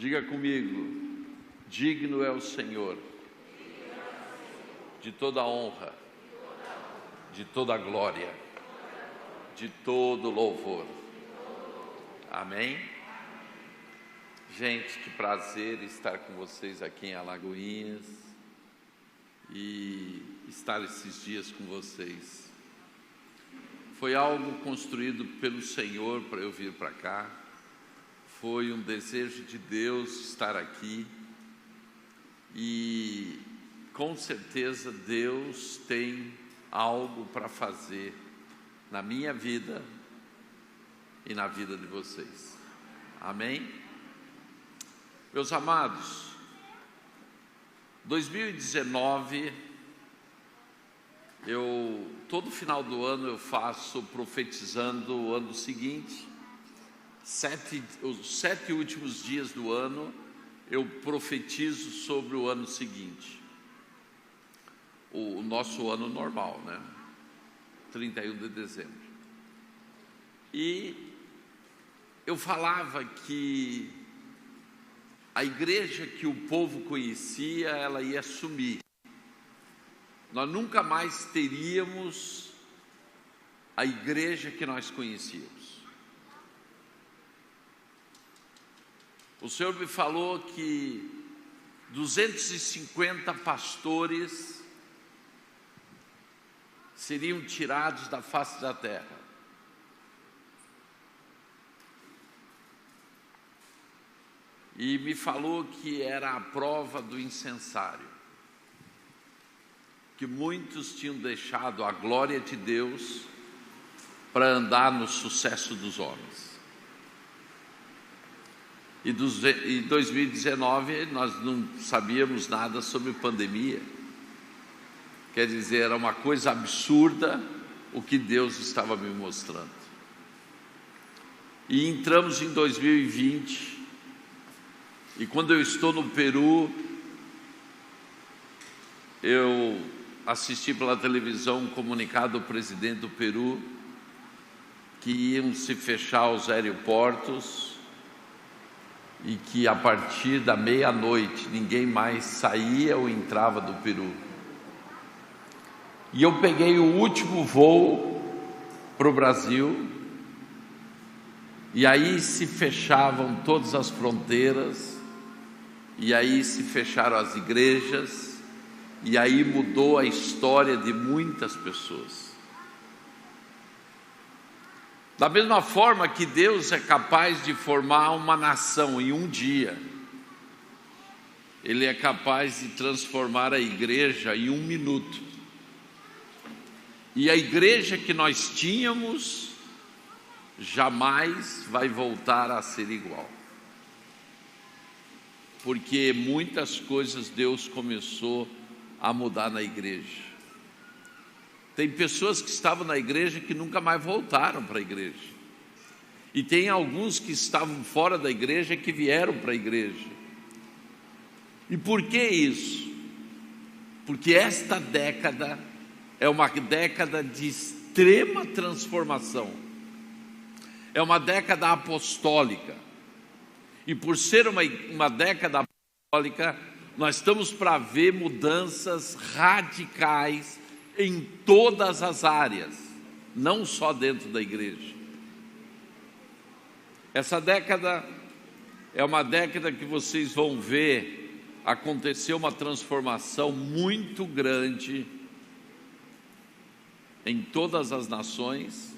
Diga comigo: digno é o Senhor de toda a honra, de toda a glória, de todo louvor. Amém? Gente, que prazer estar com vocês aqui em Alagoinhas e estar esses dias com vocês. Foi algo construído pelo Senhor para eu vir para cá. Foi um desejo de Deus estar aqui e com certeza Deus tem algo para fazer na minha vida e na vida de vocês. Amém? Meus amados, 2019, todo final do ano eu faço profetizando o ano seguinte. Os 7 últimos dias do ano eu profetizo sobre o ano seguinte, o nosso ano normal, né? 31 de dezembro. E eu falava que a igreja que o povo conhecia, ela ia sumir. Nós nunca mais teríamos a igreja que nós conhecíamos. O Senhor me falou que 250 pastores seriam tirados da face da terra. E me falou que era a prova do incensário, que muitos tinham deixado a glória de Deus para andar no sucesso dos homens. E 2019 nós não sabíamos nada sobre pandemia. Quer dizer, era uma coisa absurda o que Deus estava me mostrando. E entramos em 2020, e quando eu estou no Peru, eu assisti pela televisão um comunicado do presidente do Peru que iam se fechar os aeroportos e que a partir da meia-noite ninguém mais saía ou entrava do Peru. E eu peguei o último voo para o Brasil, e aí se fechavam todas as fronteiras, e aí se fecharam as igrejas, e aí mudou a história de muitas pessoas. Da mesma forma que Deus é capaz de formar uma nação em um dia, Ele é capaz de transformar a igreja em 1 minuto. E a igreja que nós tínhamos jamais vai voltar a ser igual. Porque muitas coisas Deus começou a mudar na igreja. Tem pessoas que estavam na igreja que nunca mais voltaram para a igreja. E tem alguns que estavam fora da igreja que vieram para a igreja. E por que isso? Porque esta década é uma década de extrema transformação. É uma década apostólica. E por ser uma década apostólica, nós estamos para ver mudanças radicais em todas as áreas, não só dentro da igreja. Essa década é uma década que vocês vão ver acontecer uma transformação muito grande em todas as nações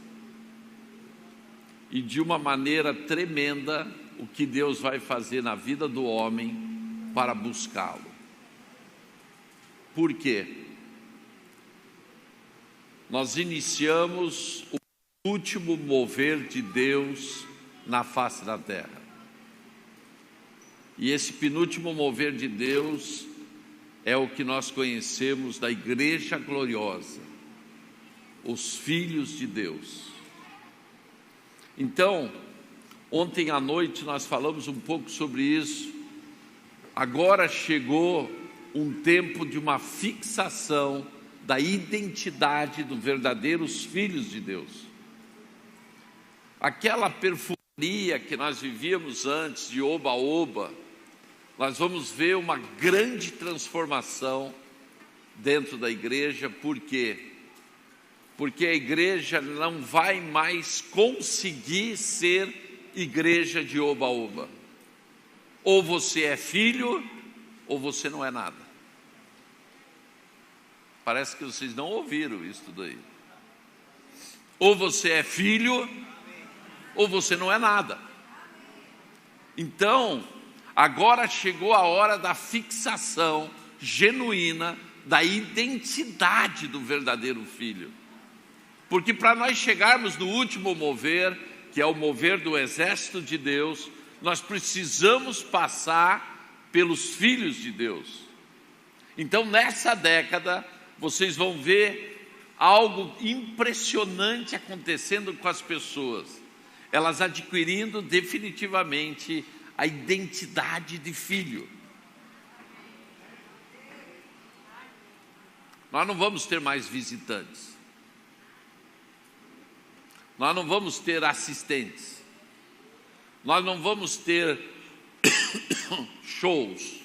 e de uma maneira tremenda o que Deus vai fazer na vida do homem para buscá-lo. Por quê? Nós iniciamos o último mover de Deus na face da terra. E esse penúltimo mover de Deus é o que nós conhecemos da Igreja Gloriosa, os filhos de Deus. Então, ontem à noite nós falamos um pouco sobre isso. Agora chegou um tempo de uma fixação da identidade dos verdadeiros filhos de Deus. Aquela perfumaria que nós vivíamos antes, de oba-oba, nós vamos ver uma grande transformação dentro da igreja. Por quê? Porque a igreja não vai mais conseguir ser igreja de oba-oba. Ou você é filho, ou você não é nada. Parece que vocês não ouviram isso daí. Ou você é filho, ou você não é nada. Então, agora chegou a hora da fixação genuína da identidade do verdadeiro filho. Porque para nós chegarmos no último mover, que é o mover do exército de Deus, nós precisamos passar pelos filhos de Deus. Então, nessa década, vocês vão ver algo impressionante acontecendo com as pessoas. Elas adquirindo definitivamente a identidade de filho. Nós não vamos ter mais visitantes. Nós não vamos ter assistentes. Nós não vamos ter shows.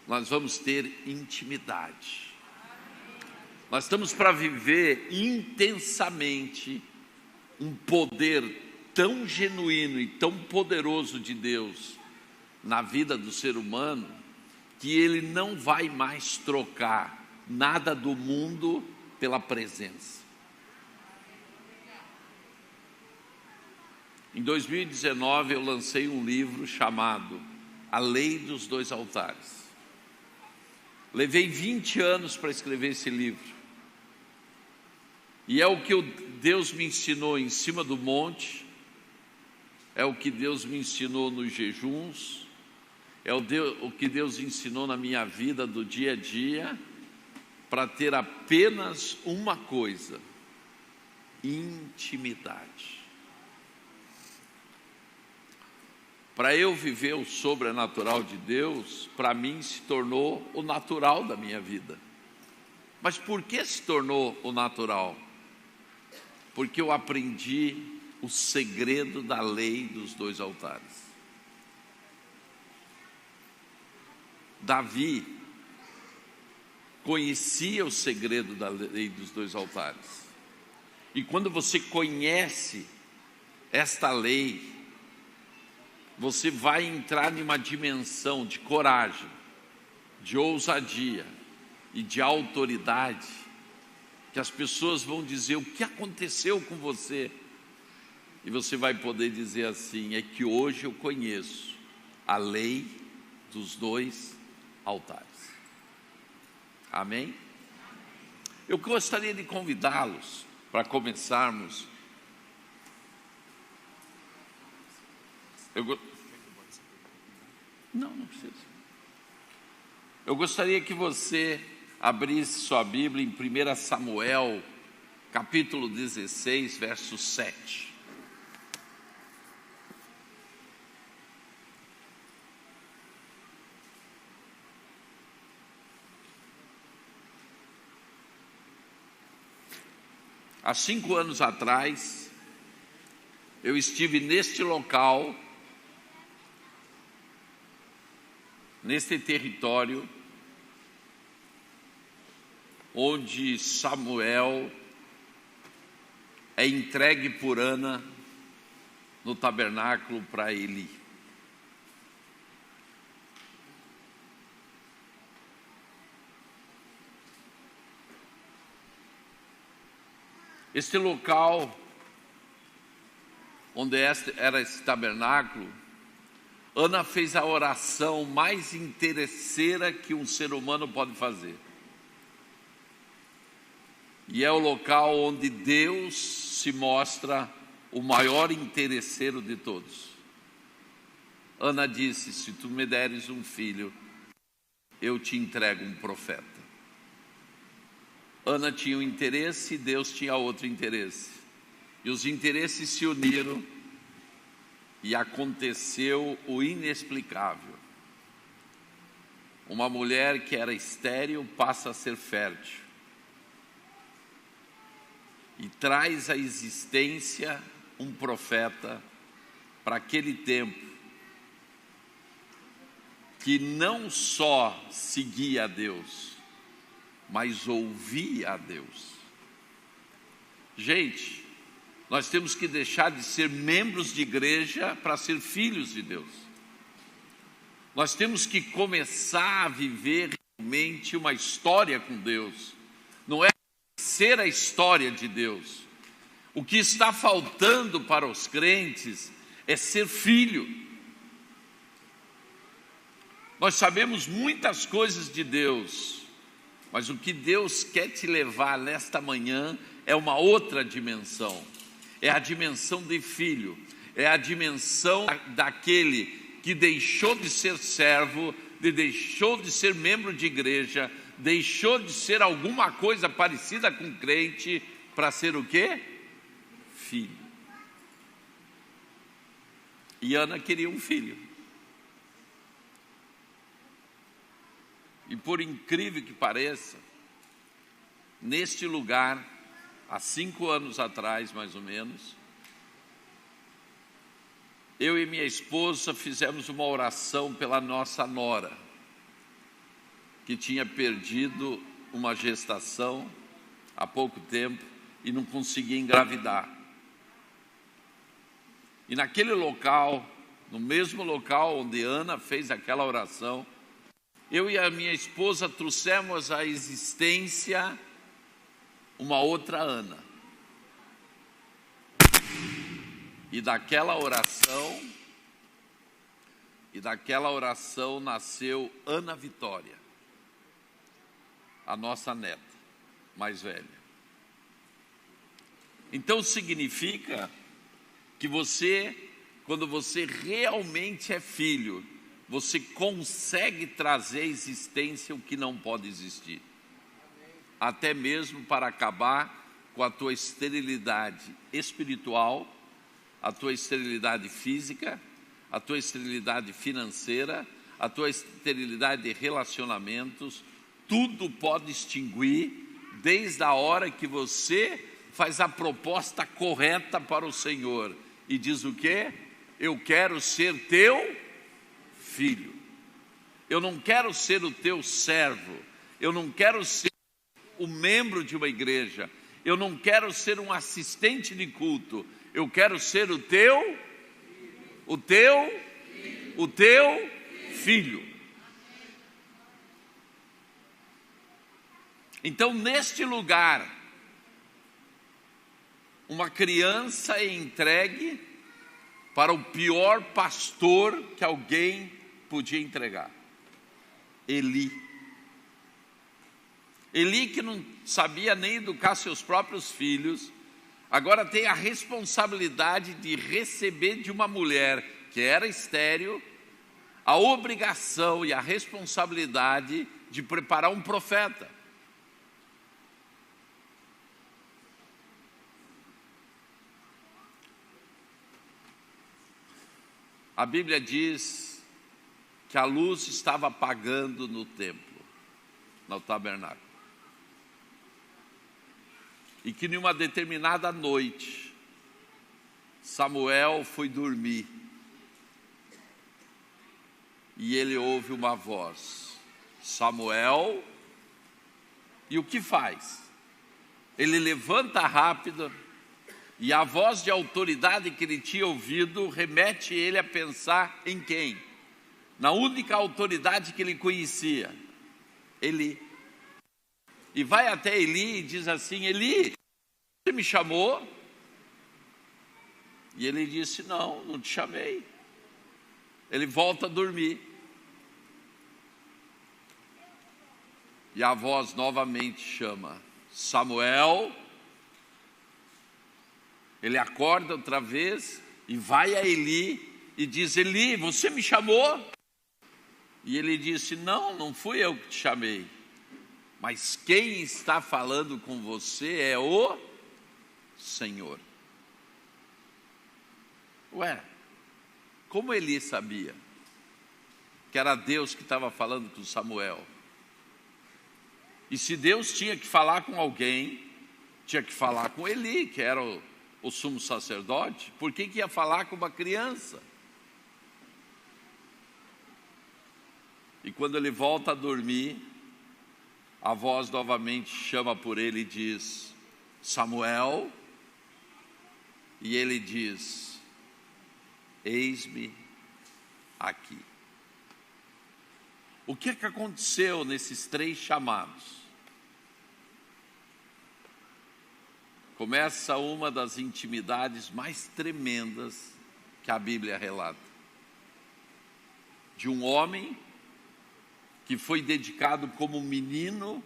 Nós vamos ter intimidade. Nós estamos para viver intensamente um poder tão genuíno e tão poderoso de Deus na vida do ser humano, que ele não vai mais trocar nada do mundo pela presença. Em 2019 eu lancei um livro chamado A Lei dos Dois Altares. Levei 20 anos para escrever esse livro. E é o que Deus me ensinou em cima do monte, é o que Deus me ensinou nos jejuns, é o que Deus ensinou na minha vida do dia a dia, para ter apenas uma coisa: intimidade. Para eu viver o sobrenatural de Deus, para mim se tornou o natural da minha vida. Mas por que se tornou o natural? Porque eu aprendi o segredo da lei dos dois altares. Davi conhecia o segredo da lei dos dois altares. E quando você conhece esta lei, você vai entrar em uma dimensão de coragem, de ousadia e de autoridade, que as pessoas vão dizer: o que aconteceu com você? E você vai poder dizer assim: é que hoje eu conheço a lei dos dois altares. Amém? Eu gostaria de convidá-los para começarmos. Não precisa. Eu gostaria que você abrisse sua Bíblia em 1 Samuel, capítulo 16, verso 7. Há 5 anos atrás, eu estive neste local, neste território, onde Samuel é entregue por Ana no tabernáculo para Eli. Este local, onde era esse tabernáculo, Ana fez a oração mais interesseira que um ser humano pode fazer. E é o local onde Deus se mostra o maior interesseiro de todos. Ana disse: se tu me deres um filho, eu te entrego um profeta. Ana tinha um interesse e Deus tinha outro interesse. E os interesses se uniram e aconteceu o inexplicável. Uma mulher que era estéril passa a ser fértil. E traz à existência um profeta para aquele tempo, que não só seguia a Deus, mas ouvia a Deus. Gente, nós temos que deixar de ser membros de igreja para ser filhos de Deus. Nós temos que começar a viver realmente uma história com Deus. Não é ser a história de Deus. O que está faltando para os crentes é ser filho. Nós sabemos muitas coisas de Deus, mas o que Deus quer te levar nesta manhã é uma outra dimensão. É a dimensão de filho, é a dimensão daquele que deixou de ser servo, deixou de ser membro de igreja, deixou de ser alguma coisa parecida com crente, para ser o quê? Filho. E Ana queria um filho. E por incrível que pareça, neste lugar, há 5 anos atrás, mais ou menos, eu e minha esposa fizemos uma oração pela nossa nora, que tinha perdido uma gestação há pouco tempo e não conseguia engravidar. E naquele local, no mesmo local onde Ana fez aquela oração, eu e a minha esposa trouxemos à existência uma outra Ana. E daquela oração nasceu Ana Vitória, a nossa neta mais velha. Então significa que você, quando você realmente é filho, você consegue trazer à existência o que não pode existir. Até mesmo para acabar com a tua esterilidade espiritual, a tua esterilidade física, a tua esterilidade financeira, a tua esterilidade de relacionamentos, tudo pode extinguir desde a hora que você faz a proposta correta para o Senhor e diz o quê? Eu quero ser teu filho. Eu não quero ser o teu servo. Eu não quero ser o membro de uma igreja. Eu não quero ser um assistente de culto. Eu quero ser o teu filho. Então, neste lugar, uma criança é entregue para o pior pastor que alguém podia entregar. Eli, que não sabia nem educar seus próprios filhos, agora tem a responsabilidade de receber de uma mulher que era estéril, a obrigação e a responsabilidade de preparar um profeta. A Bíblia diz que a luz estava apagando no templo, no tabernáculo. E que numa determinada noite, Samuel foi dormir. E ele ouve uma voz, Samuel, e o que faz? Ele levanta rápido, e a voz de autoridade que ele tinha ouvido remete ele a pensar em quem? Na única autoridade que ele conhecia, Eli. E vai até Eli e diz assim: Eli, você me chamou? E ele disse: não, não te chamei. Ele volta a dormir. E a voz novamente chama: Samuel. Ele acorda outra vez e vai a Eli e diz: Eli, você me chamou? E ele disse: não, não fui eu que te chamei, mas quem está falando com você é o Senhor. Ué, como Eli sabia que era Deus que estava falando com Samuel? E se Deus tinha que falar com alguém, tinha que falar com Eli, que era o sumo sacerdote. Por que ia falar com uma criança? E quando ele volta a dormir, a voz novamente chama por ele e diz: Samuel. E ele diz: eis-me aqui. O que aconteceu nesses 3 chamados? Começa uma das intimidades mais tremendas que a Bíblia relata. De um homem que foi dedicado como menino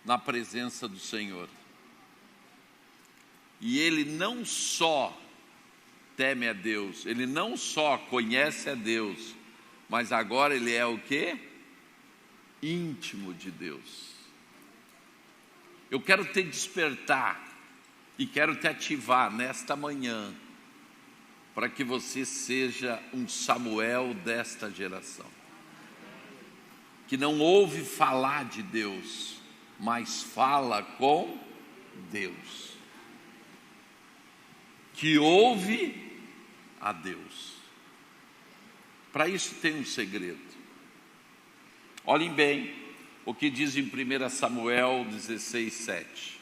na presença do Senhor. E ele não só teme a Deus, ele não só conhece a Deus, mas agora ele é o quê? Íntimo de Deus. Eu quero te despertar e quero te ativar nesta manhã, para que você seja um Samuel desta geração, que não ouve falar de Deus, mas fala com Deus, que ouve a Deus. Para isso tem um segredo. Olhem bem o que diz em 1 Samuel 16:7.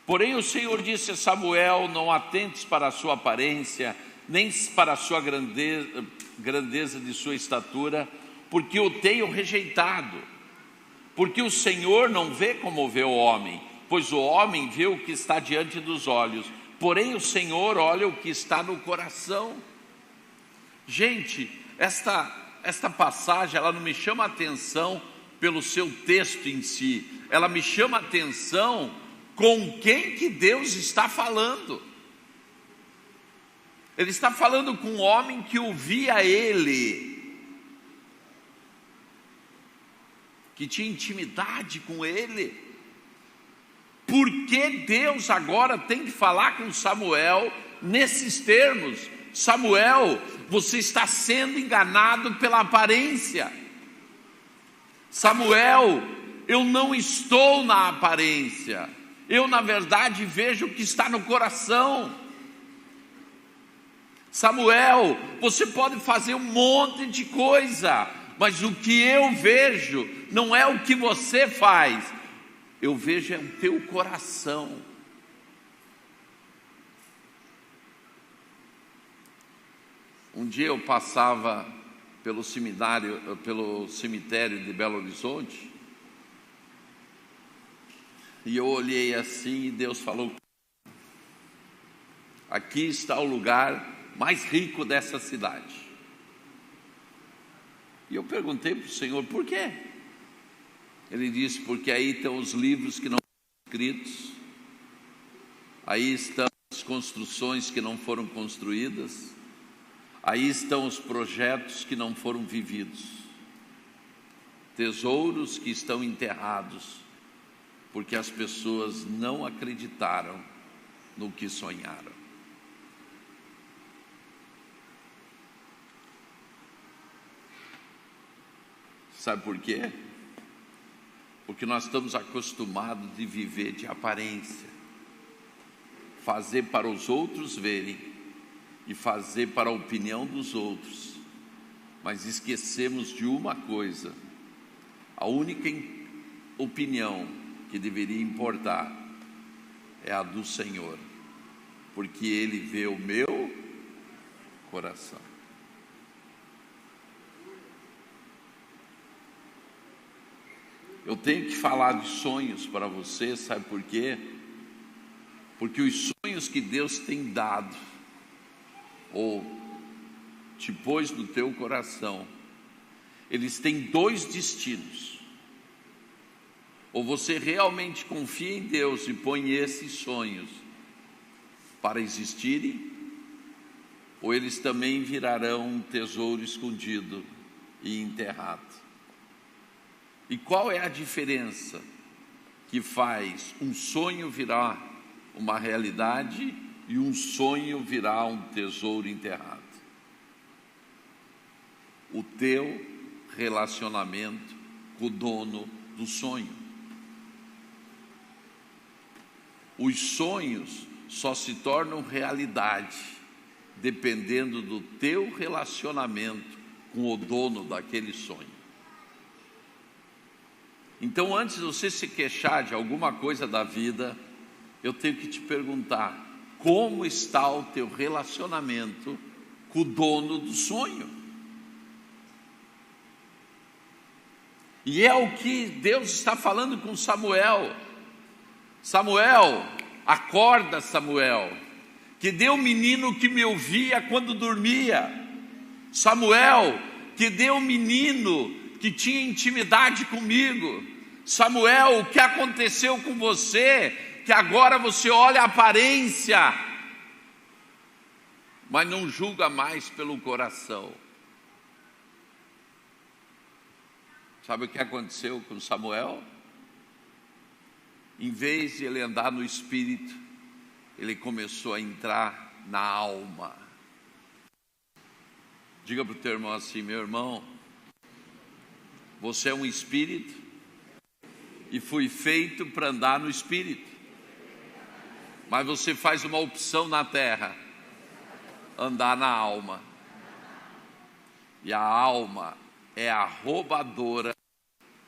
Porém o Senhor disse a Samuel: não atentes para a sua aparência, nem para a sua grandeza de sua estatura, porque o tenho rejeitado. Porque o Senhor não vê como vê o homem, pois o homem vê o que está diante dos olhos, porém o Senhor olha o que está no coração. Gente, esta passagem, ela não me chama a atenção pelo seu texto em si, ela me chama a atenção com quem que Deus está falando. Ele está falando com um homem que ouvia ele, que tinha intimidade com ele. Por que Deus agora tem que falar com Samuel nesses termos? Samuel, você está sendo enganado pela aparência. Samuel, eu não estou na aparência, eu na verdade vejo o que está no coração. Samuel, você pode fazer um monte de coisa, mas o que eu vejo não é o que você faz, eu vejo é o teu coração. Um dia eu passava pelo cemitério de Belo Horizonte, e eu olhei assim e Deus falou: aqui está o lugar mais rico dessa cidade. E eu perguntei para o Senhor: por quê? Ele disse: porque aí estão os livros que não foram escritos, aí estão as construções que não foram construídas, aí estão os projetos que não foram vividos, tesouros que estão enterrados, porque as pessoas não acreditaram no que sonharam. Sabe por quê? Porque nós estamos acostumados de viver de aparência, fazer para os outros verem e fazer para a opinião dos outros, mas esquecemos de uma coisa: a única opinião que deveria importar é a do Senhor, porque Ele vê o meu coração. Eu tenho que falar de sonhos para você, sabe por quê? Porque os sonhos que Deus tem dado, ou te pôs no teu coração, eles têm 2 destinos. Ou você realmente confia em Deus e põe esses sonhos para existirem, ou eles também virarão um tesouro escondido e enterrado. E qual é a diferença que faz um sonho virar uma realidade e um sonho virar um tesouro enterrado? O teu relacionamento com o dono do sonho. Os sonhos só se tornam realidade dependendo do teu relacionamento com o dono daquele sonho. Então, antes de você se queixar de alguma coisa da vida, eu tenho que te perguntar: como está o teu relacionamento com o dono do sonho? E é o que Deus está falando com Samuel. Samuel, acorda, Samuel, que deu o menino que me ouvia quando dormia. Samuel, que deu o menino que tinha intimidade comigo. Samuel, o que aconteceu com você, que agora você olha a aparência, mas não julga mais pelo coração. Sabe o que aconteceu com Samuel? Em vez de ele andar no espírito, ele começou a entrar na alma. Diga para o teu irmão assim: meu irmão, você é um espírito e fui feito para andar no espírito, mas você faz uma opção na terra: andar na alma. E a alma é a roubadora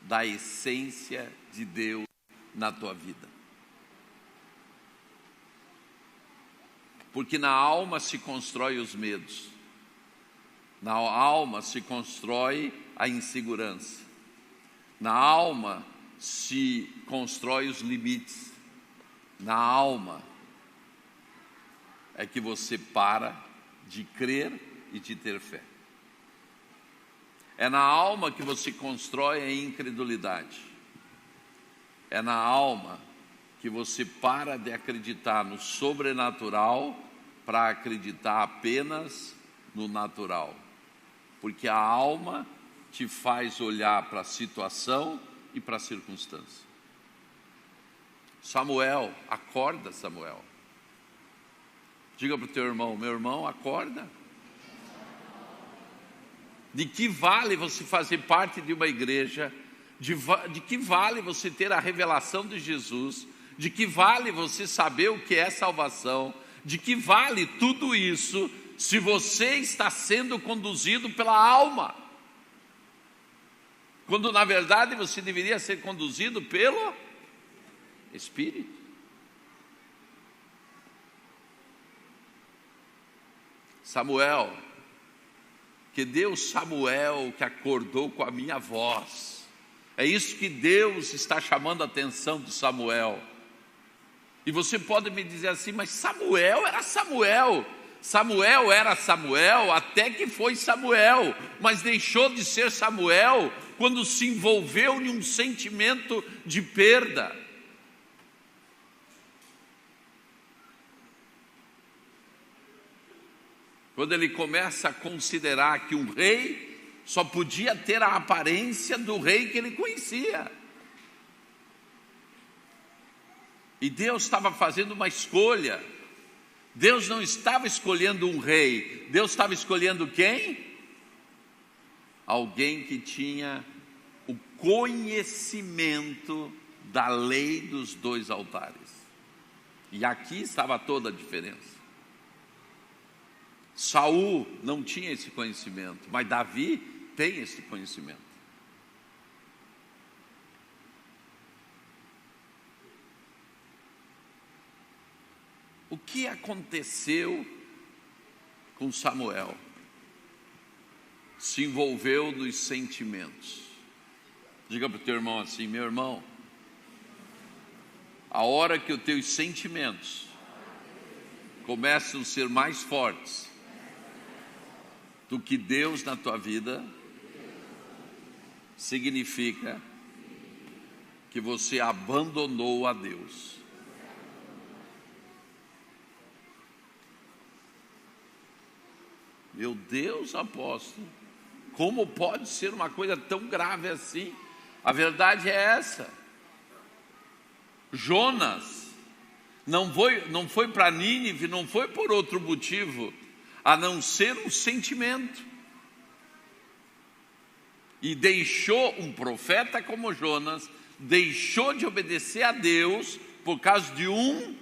da essência de Deus na tua vida. Porque na alma se constrói os medos, na alma se constrói a insegurança, na alma se constrói os limites, na alma é que você para de crer e de ter fé. É na alma que você constrói a incredulidade. É na alma que você para de acreditar no sobrenatural para acreditar apenas no natural. Porque a alma te faz olhar para a situação e para a circunstância. Samuel, acorda, Samuel. Diga para o teu irmão: meu irmão, acorda. De que vale você fazer parte de uma igreja? De que vale você ter a revelação de Jesus? De que vale você saber o que é salvação? De que vale tudo isso se você está sendo conduzido pela alma? Quando na verdade você deveria ser conduzido pelo Espírito. Samuel, que Deus, Samuel, que acordou com a minha voz. É isso que Deus está chamando a atenção de Samuel. E você pode me dizer assim: mas Samuel era Samuel. Samuel era Samuel até que foi Samuel, mas deixou de ser Samuel quando se envolveu em um sentimento de perda. Quando ele começa a considerar que um rei só podia ter a aparência do rei que ele conhecia. E Deus estava fazendo uma escolha. Deus não estava escolhendo um rei. Deus estava escolhendo quem? Alguém que tinha o conhecimento da lei dos 2 altares. E aqui estava toda a diferença. Saul não tinha esse conhecimento, mas Davi tem esse conhecimento. O que aconteceu com Samuel? Se envolveu nos sentimentos. Diga para o teu irmão assim: meu irmão, a hora que os teus sentimentos começam a ser mais fortes do que Deus na tua vida, significa que você abandonou a Deus. Meu Deus, apóstolo, como pode ser uma coisa tão grave assim? A verdade é essa. Jonas não foi para Nínive, não foi por outro motivo, a não ser um sentimento. E deixou um profeta como Jonas, deixou de obedecer a Deus por causa de um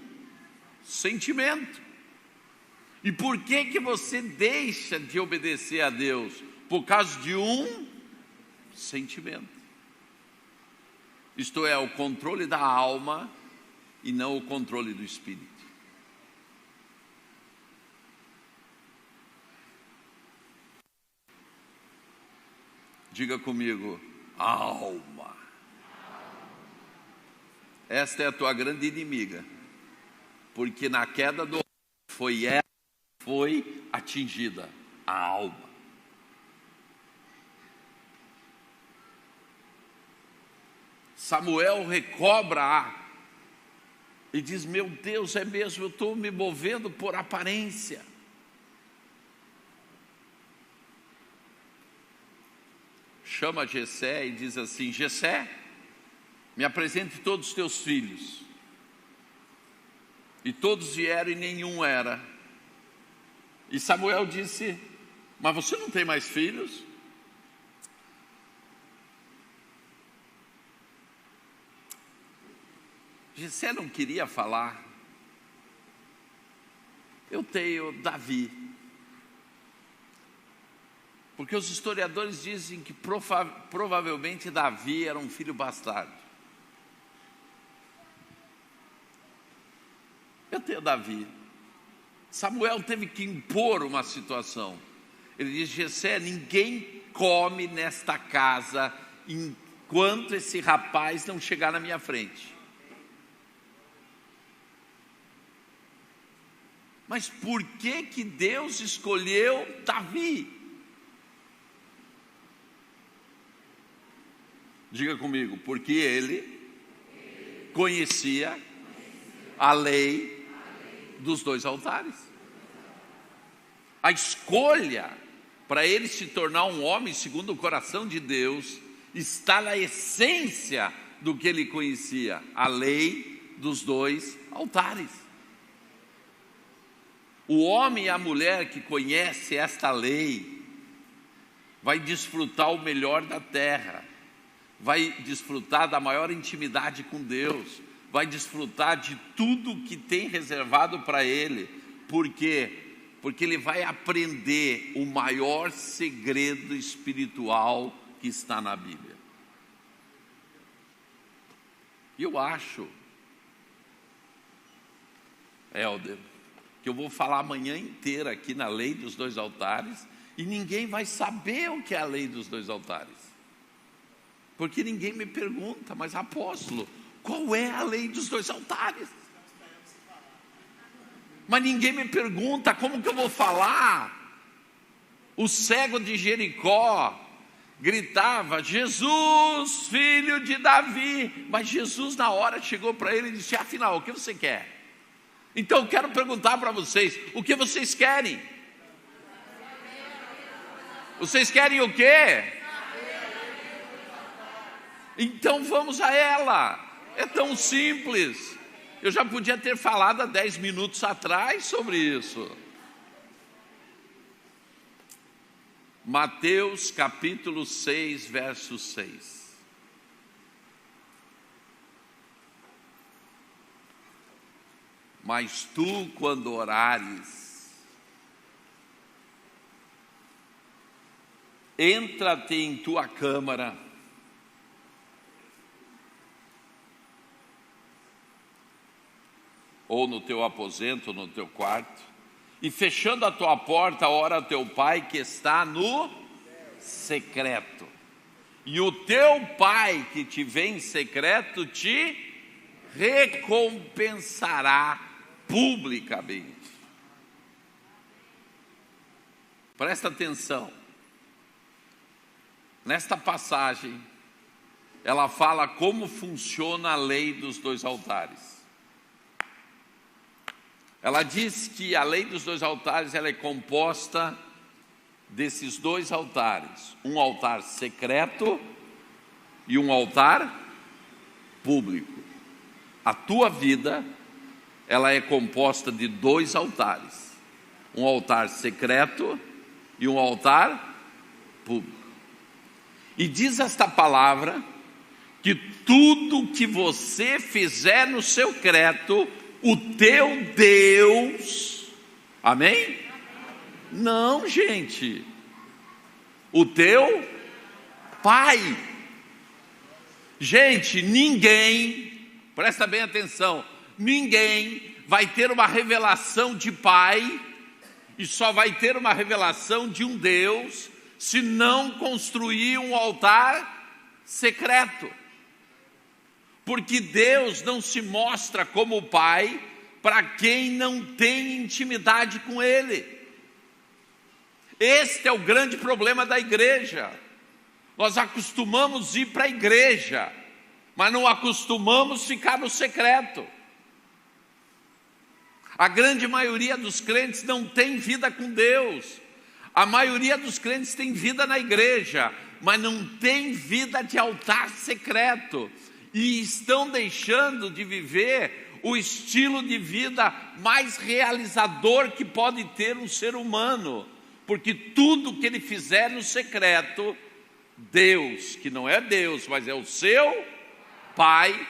sentimento. E por que você deixa de obedecer a Deus? Por causa de um sentimento. Isto é, o controle da alma e não o controle do espírito. Diga comigo, alma. Esta é a tua grande inimiga, porque na queda do homem foi ela que foi atingida, a alma. Samuel recobra e diz: meu Deus, é mesmo, eu estou me movendo por aparência. Chama Jessé e diz assim: Jessé, me apresente todos os teus filhos. E todos vieram e nenhum era. E Samuel disse: mas você não tem mais filhos? Jessé não queria falar. Eu tenho Davi. Porque os historiadores dizem que provavelmente Davi era um filho bastardo. Eu tenho Davi. Samuel teve que impor uma situação. Ele diz: Jessé, ninguém come nesta casa enquanto esse rapaz não chegar na minha frente. Mas por que Deus escolheu Davi? Diga comigo, porque ele conhecia a lei dos 2 altares. A escolha para ele se tornar um homem segundo o coração de Deus está na essência do que ele conhecia, a lei dos 2 altares. O homem e a mulher que conhece esta lei vai desfrutar o melhor da terra, vai desfrutar da maior intimidade com Deus, vai desfrutar de tudo que tem reservado para ele. Por quê? Porque ele vai aprender o maior segredo espiritual que está na Bíblia. Eu acho, Helder, que eu vou falar a manhã inteira aqui na lei dos 2 altares e ninguém vai saber o que é a lei dos 2 altares. Porque ninguém me pergunta: mas apóstolo, qual é a lei dos 2 altares? Mas ninguém me pergunta, como que eu vou falar? O cego de Jericó gritava: Jesus, filho de Davi. Mas Jesus na hora chegou para ele e disse: afinal, o que você quer? Então eu quero perguntar para vocês: o que vocês querem? Vocês querem o quê? Então vamos a ela. É tão simples. Eu já podia ter falado há 10 minutos atrás sobre isso. Mateus capítulo 6, verso 6. Mas tu, quando orares, entra-te em tua câmara, ou no teu aposento, no teu quarto, e fechando a tua porta, ora a teu pai que está no secreto. E o teu pai que te vê em secreto te recompensará publicamente. Presta atenção. Nesta passagem, ela fala como funciona a lei dos 2 altares. Ela diz que a lei dos 2 altares ela é composta desses 2 altares, um altar secreto e um altar público. A tua vida ela é composta de 2 altares, um altar secreto e um altar público. E diz esta palavra que tudo que você fizer no secreto, o teu Deus, amém? Não, gente, o teu Pai. Gente, ninguém, presta bem atenção, ninguém vai ter uma revelação de Pai e só vai ter uma revelação de um Deus se não construir um altar secreto. Porque Deus não se mostra como Pai para quem não tem intimidade com Ele. Este é o grande problema da igreja. Nós acostumamos ir para a igreja, mas não acostumamos ficar no secreto. A grande maioria dos crentes não tem vida com Deus. A maioria dos crentes tem vida na igreja, mas não tem vida de altar secreto. E estão deixando de viver o estilo de vida mais realizador que pode ter um ser humano. Porque tudo que ele fizer no secreto, Deus, que não é Deus, mas é o seu Pai,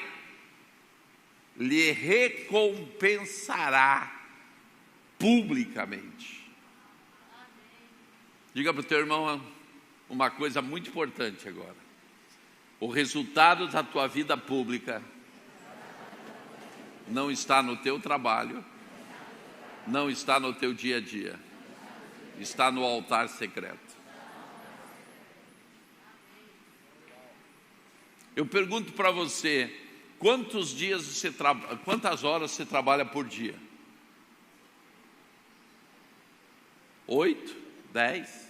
lhe recompensará publicamente. Diga para o teu irmão uma coisa muito importante agora. O resultado da tua vida pública não está no teu trabalho, não está no teu dia a dia, está no altar secreto. Eu pergunto para você, quantas horas você trabalha por dia? 8, 10,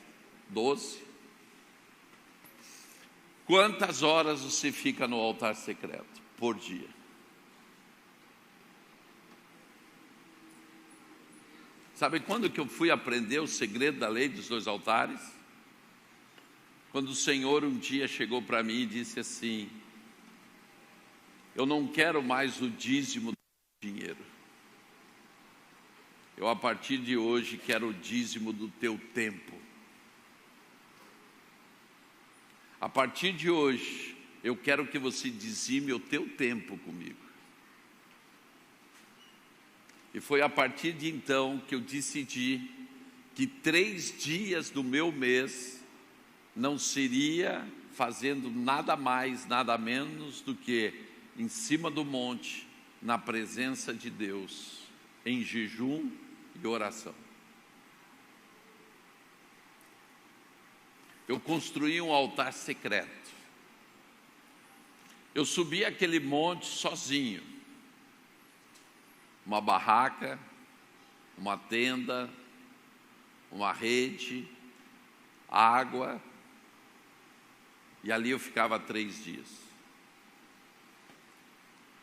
12? Quantas horas você fica no altar secreto por dia? Sabe quando que eu fui aprender o segredo da lei dos 2 altares? Quando o Senhor um dia chegou para mim e disse assim: eu não quero mais o dízimo do dinheiro. Eu a partir de hoje quero o dízimo do teu tempo. A partir de hoje eu quero que você dizime o teu tempo comigo. E foi a partir de então que eu decidi que 3 dias do meu mês não seria fazendo nada mais, nada menos do que em cima do monte, na presença de Deus, em jejum e oração. Eu construí um altar secreto. Eu subi aquele monte sozinho. Uma barraca, uma tenda, uma rede, água, e ali eu ficava 3 dias.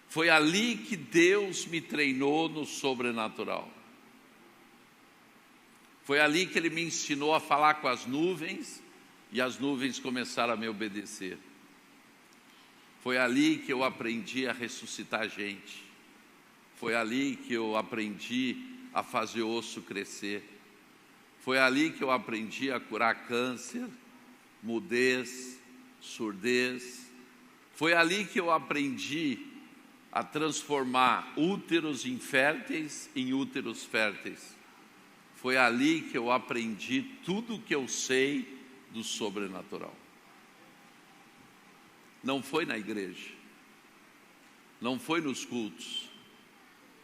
Foi ali que Deus me treinou no sobrenatural. Foi ali que Ele me ensinou a falar com as nuvens, e as nuvens começaram a me obedecer. Foi ali que eu aprendi a ressuscitar gente. Foi ali que eu aprendi a fazer osso crescer. Foi ali que eu aprendi a curar câncer, mudez, surdez. Foi ali que eu aprendi a transformar úteros inférteis em úteros férteis. Foi ali que eu aprendi tudo o que eu sei do sobrenatural. Não foi na igreja, não foi nos cultos,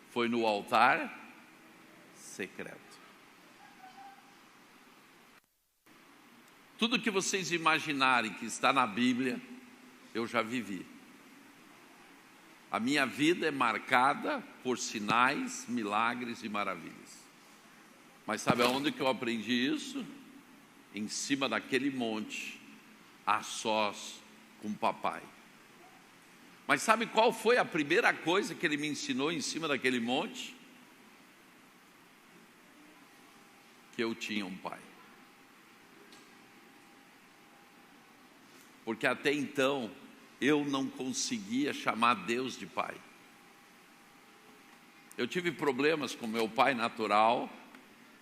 foi no altar secreto. Tudo que vocês imaginarem que está na Bíblia, eu já vivi. A minha vida é marcada por sinais, milagres e maravilhas. Mas sabe aonde que eu aprendi isso? Em cima daquele monte, a sós com o papai. Mas sabe qual foi a primeira coisa que ele me ensinou em cima daquele monte? Que eu tinha um pai. Porque até então eu não conseguia chamar Deus de pai. Eu tive problemas com meu pai natural,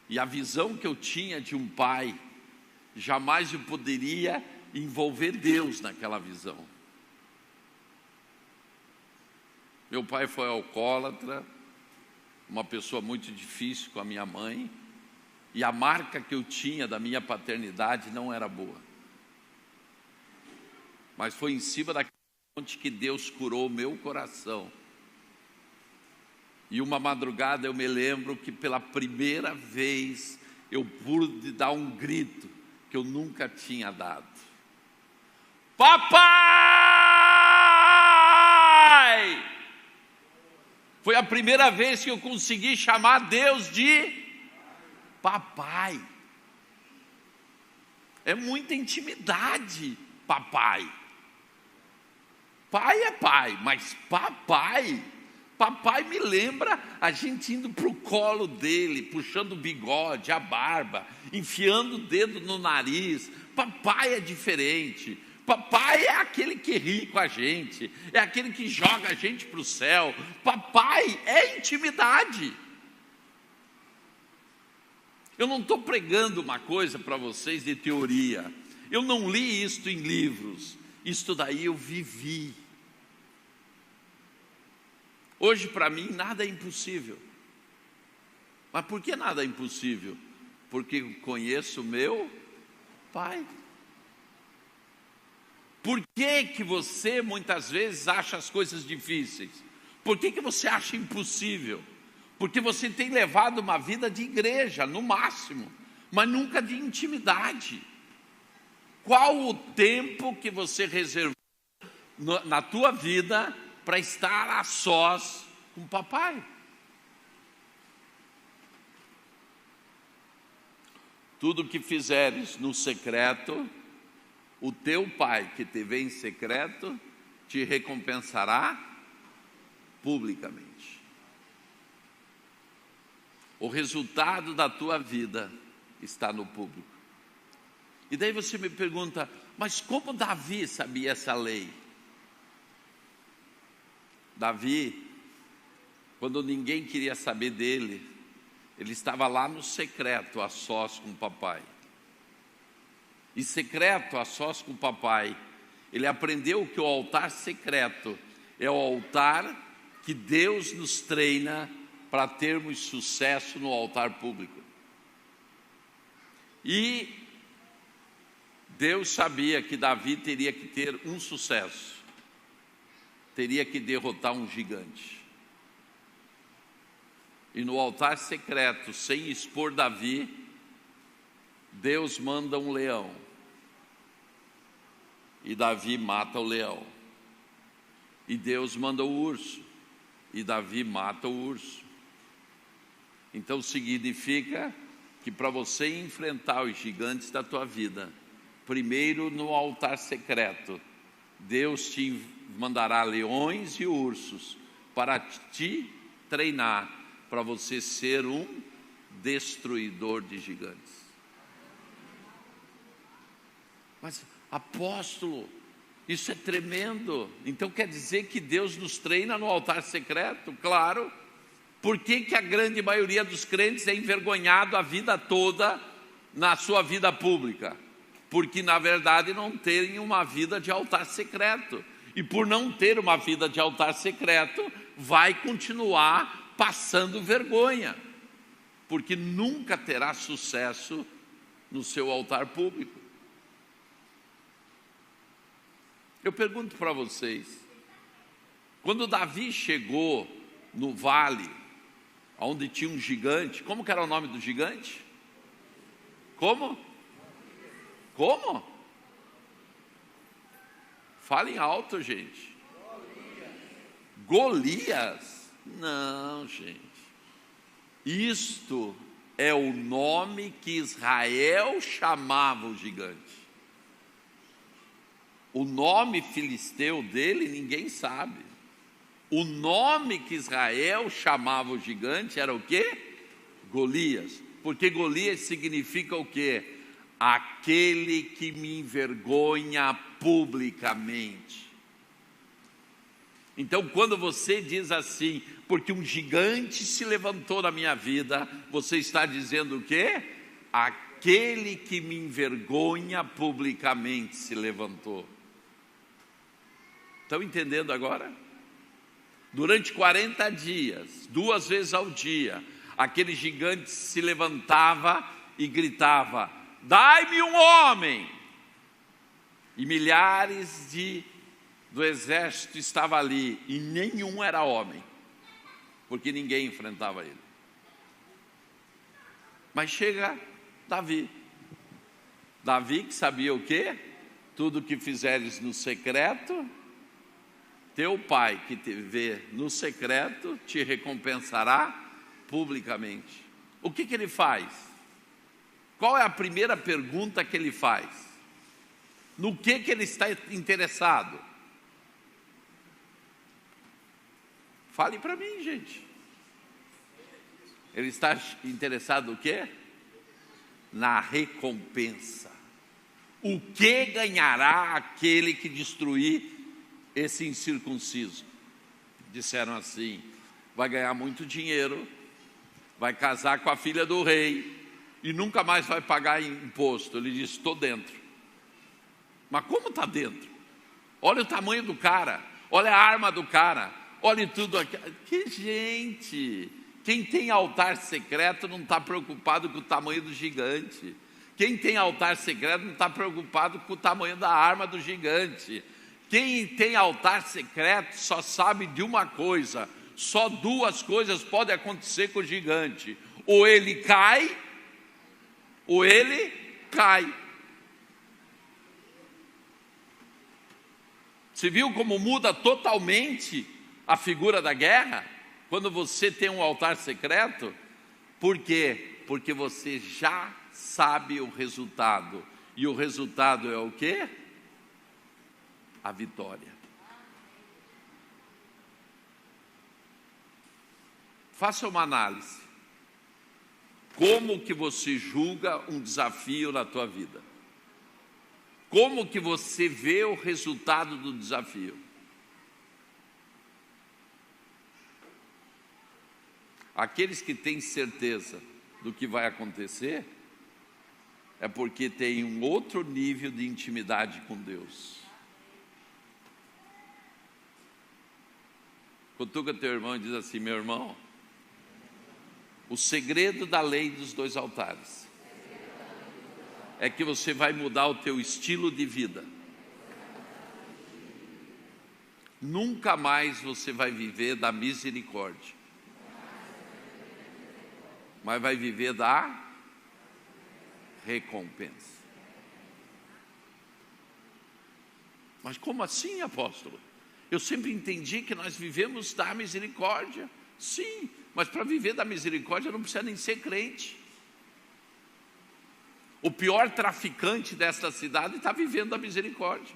e a visão que eu tinha de um pai, jamais eu poderia envolver Deus naquela visão. Meu pai foi alcoólatra, uma pessoa muito difícil com a minha mãe, e a marca que eu tinha da minha paternidade não era boa. Mas foi em cima daquele que Deus curou o meu coração. E uma madrugada eu me lembro que pela primeira vez eu pude dar um grito que eu nunca tinha dado. Papai! Foi a primeira vez que eu consegui chamar Deus de papai. É muita intimidade, papai. Pai é pai, mas papai me lembra a gente indo para o colo dele, puxando o bigode, a barba, enfiando o dedo no nariz. Papai é diferente. Papai é aquele que ri com a gente, é aquele que joga a gente para o céu. Papai é intimidade. Eu não estou pregando uma coisa para vocês de teoria. Eu não li isto em livros. Isto daí eu vivi. Hoje para mim nada é impossível. Mas por que nada é impossível? Porque eu conheço o meu Pai. Por que você muitas vezes acha as coisas difíceis? Por que você acha impossível? Porque você tem levado uma vida de igreja, no máximo, mas nunca de intimidade. Qual o tempo que você reservou na tua vida para estar a sós com o papai? Tudo que fizeres no secreto, o teu pai que te vê em secreto te recompensará publicamente. O resultado da tua vida está no público. E daí você me pergunta, mas como Davi sabia essa lei? Davi, quando ninguém queria saber dele, ele estava lá no secreto, a sós com o papai. E secreto, a sós com o papai, ele aprendeu que o altar secreto é o altar que Deus nos treina para termos sucesso no altar público. E Deus sabia que Davi teria que ter um sucesso, teria que derrotar um gigante. E no altar secreto, sem expor Davi, Deus manda um leão. E Davi mata o leão. E Deus manda o urso. E Davi mata o urso. Então significa que para você enfrentar os gigantes da tua vida, primeiro no altar secreto, Deus te mandará leões e ursos para te treinar, para você ser um destruidor de gigantes. Mas, apóstolo, isso é tremendo. Então quer dizer que Deus nos treina no altar secreto? Claro. Por que a grande maioria dos crentes é envergonhado a vida toda na sua vida pública? Porque na verdade não tem uma vida de altar secreto. E por não ter uma vida de altar secreto, vai continuar passando vergonha. Porque nunca terá sucesso no seu altar público. Eu pergunto para vocês, quando Davi chegou no vale, onde tinha um gigante, como que era o nome do gigante? Como? Como? Falem alto, gente. Golias? Não, gente. Isto é o nome que Israel chamava o gigante. O nome filisteu dele ninguém sabe. O nome que Israel chamava o gigante era o quê? Golias. Porque Golias significa o quê? Aquele que me envergonha publicamente. Então, quando você diz assim, porque um gigante se levantou na minha vida, você está dizendo o quê? Aquele que me envergonha publicamente se levantou. Estão entendendo agora? Durante 40 dias, 2 vezes ao dia, aquele gigante se levantava e gritava: dai-me um homem! E milhares de do exército estava ali e nenhum era homem, porque ninguém enfrentava ele. Mas chega Davi. Davi que sabia o quê? Tudo que fizeres no secreto, teu pai que te vê no secreto te recompensará publicamente. O que ele faz? Qual é a primeira pergunta que ele faz? No que ele está interessado? Fale para mim, gente. Ele está interessado no quê? Na recompensa. O que ganhará aquele que destruir esse incircunciso? Disseram assim: vai ganhar muito dinheiro, vai casar com a filha do rei e nunca mais vai pagar imposto. Ele disse: estou dentro. Mas como está dentro? Olha o tamanho do cara, olha a arma do cara, olha tudo aqui. Que gente! Quem tem altar secreto não está preocupado com o tamanho do gigante. Quem tem altar secreto não está preocupado com o tamanho da arma do gigante. Quem tem altar secreto só sabe de uma coisa: só duas coisas podem acontecer com o gigante: ou ele cai, ou ele cai. Você viu como muda totalmente a figura da guerra? Quando você tem um altar secreto? Por quê? Porque você já sabe o resultado. E o resultado é o quê? A vitória. Faça uma análise. Como que você julga um desafio na tua vida? Como que você vê o resultado do desafio? Aqueles que têm certeza do que vai acontecer é porque tem um outro nível de intimidade com Deus. Cutuca teu irmão e diz assim: meu irmão, o segredo da lei dos dois altares é que você vai mudar o teu estilo de vida. Nunca mais você vai viver da misericórdia, mas vai viver da recompensa. Mas como assim, apóstolo? Eu sempre entendi que nós vivemos da misericórdia. Sim, mas para viver da misericórdia não precisa nem ser crente. O pior traficante desta cidade está vivendo a misericórdia.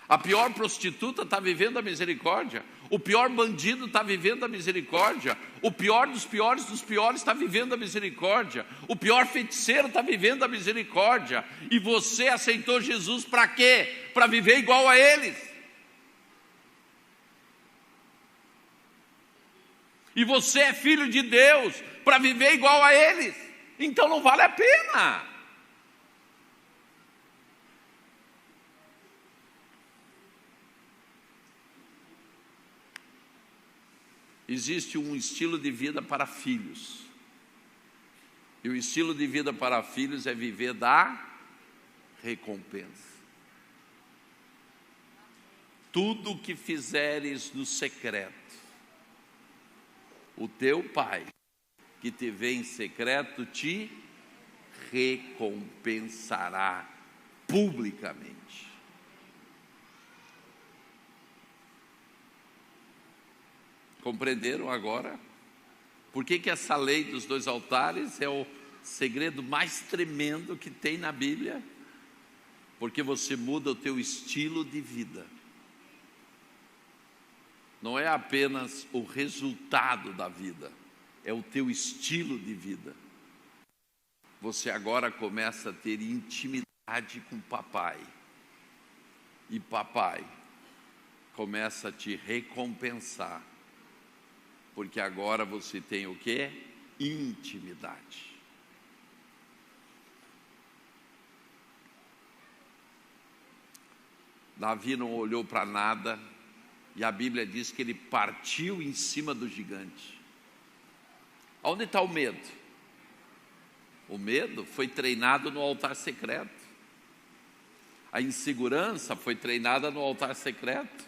A pior prostituta está vivendo a misericórdia. O pior bandido está vivendo a misericórdia. O pior dos piores está vivendo a misericórdia. O pior feiticeiro está vivendo a misericórdia. E você aceitou Jesus para quê? Para viver igual a eles. E você é filho de Deus para viver igual a eles. Então não vale a pena. Existe um estilo de vida para filhos. E o estilo de vida para filhos é viver da recompensa. Tudo que fizeres no secreto, o teu pai que te vê em secreto te recompensará publicamente. Compreenderam agora? Por que essa lei dos dois altares é o segredo mais tremendo que tem na Bíblia? Porque você muda o teu estilo de vida. Não é apenas o resultado da vida, é o teu estilo de vida. Você agora começa a ter intimidade com papai. E papai começa a te recompensar. Porque agora você tem o quê? Intimidade. Davi não olhou para nada, e a Bíblia diz que ele partiu em cima do gigante. Onde está o medo? O medo foi treinado no altar secreto. A insegurança foi treinada no altar secreto.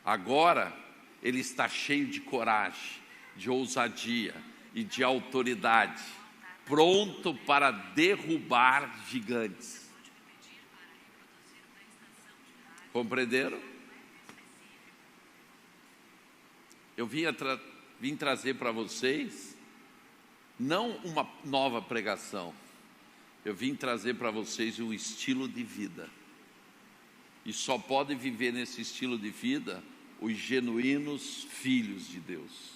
Agora, ele está cheio de coragem, de ousadia e de autoridade, pronto para derrubar gigantes. Compreenderam? Eu vim trazer para vocês, não uma nova pregação, eu vim trazer para vocês um estilo de vida. E só pode viver nesse estilo de vida os genuínos filhos de Deus.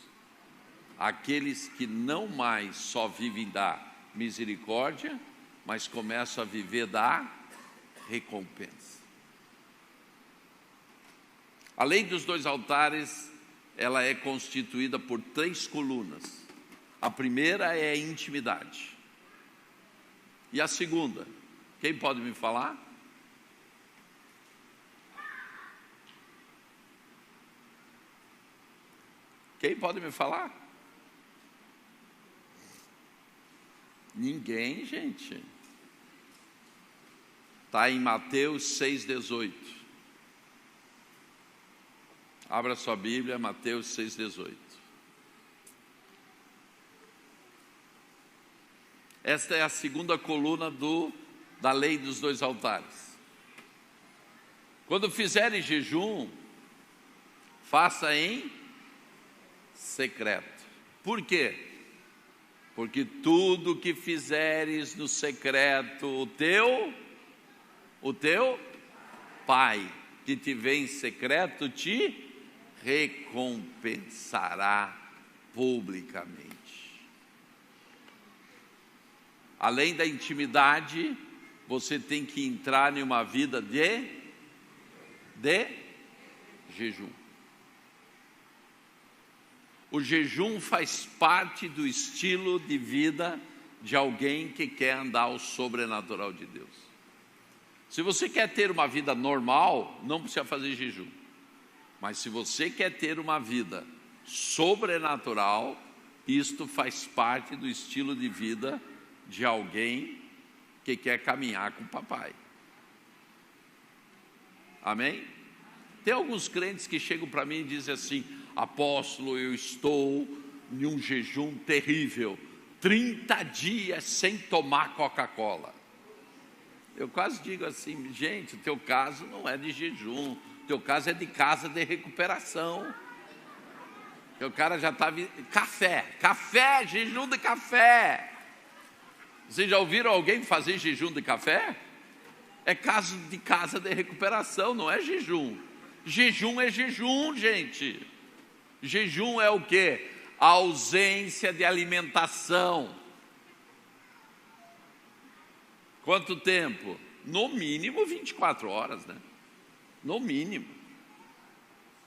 Aqueles que não mais só vivem da misericórdia, mas começam a viver da recompensa. A lei dos 2 altares, ela é constituída por 3 colunas. A primeira é a intimidade. E a segunda, quem pode me falar? Quem pode me falar? Ninguém, gente. Está em Mateus 6,18. Abra sua Bíblia, Mateus 6,18. Esta é a segunda coluna da lei dos 2 altares. Quando fizerem jejum, faça em secreto. Por quê? Porque tudo que fizeres no secreto, o teu Pai que te vê em secreto te recompensará publicamente. Além da intimidade, você tem que entrar em uma vida de jejum. O jejum faz parte do estilo de vida de alguém que quer andar ao sobrenatural de Deus. Se você quer ter uma vida normal, não precisa fazer jejum. Mas se você quer ter uma vida sobrenatural, isto faz parte do estilo de vida de alguém que quer caminhar com o papai. Amém? Tem alguns crentes que chegam para mim e dizem assim: apóstolo, eu estou em um jejum terrível, 30 dias sem tomar Coca-Cola. Eu quase digo assim: gente, o teu caso não é de jejum, o teu caso é de casa de recuperação. O cara já estava... Café, jejum de café. Vocês já ouviram alguém fazer jejum de café? É caso de casa de recuperação, não é jejum. Jejum é jejum, gente. Jejum é o quê? A ausência de alimentação. Quanto tempo? No mínimo 24 horas, né? No mínimo.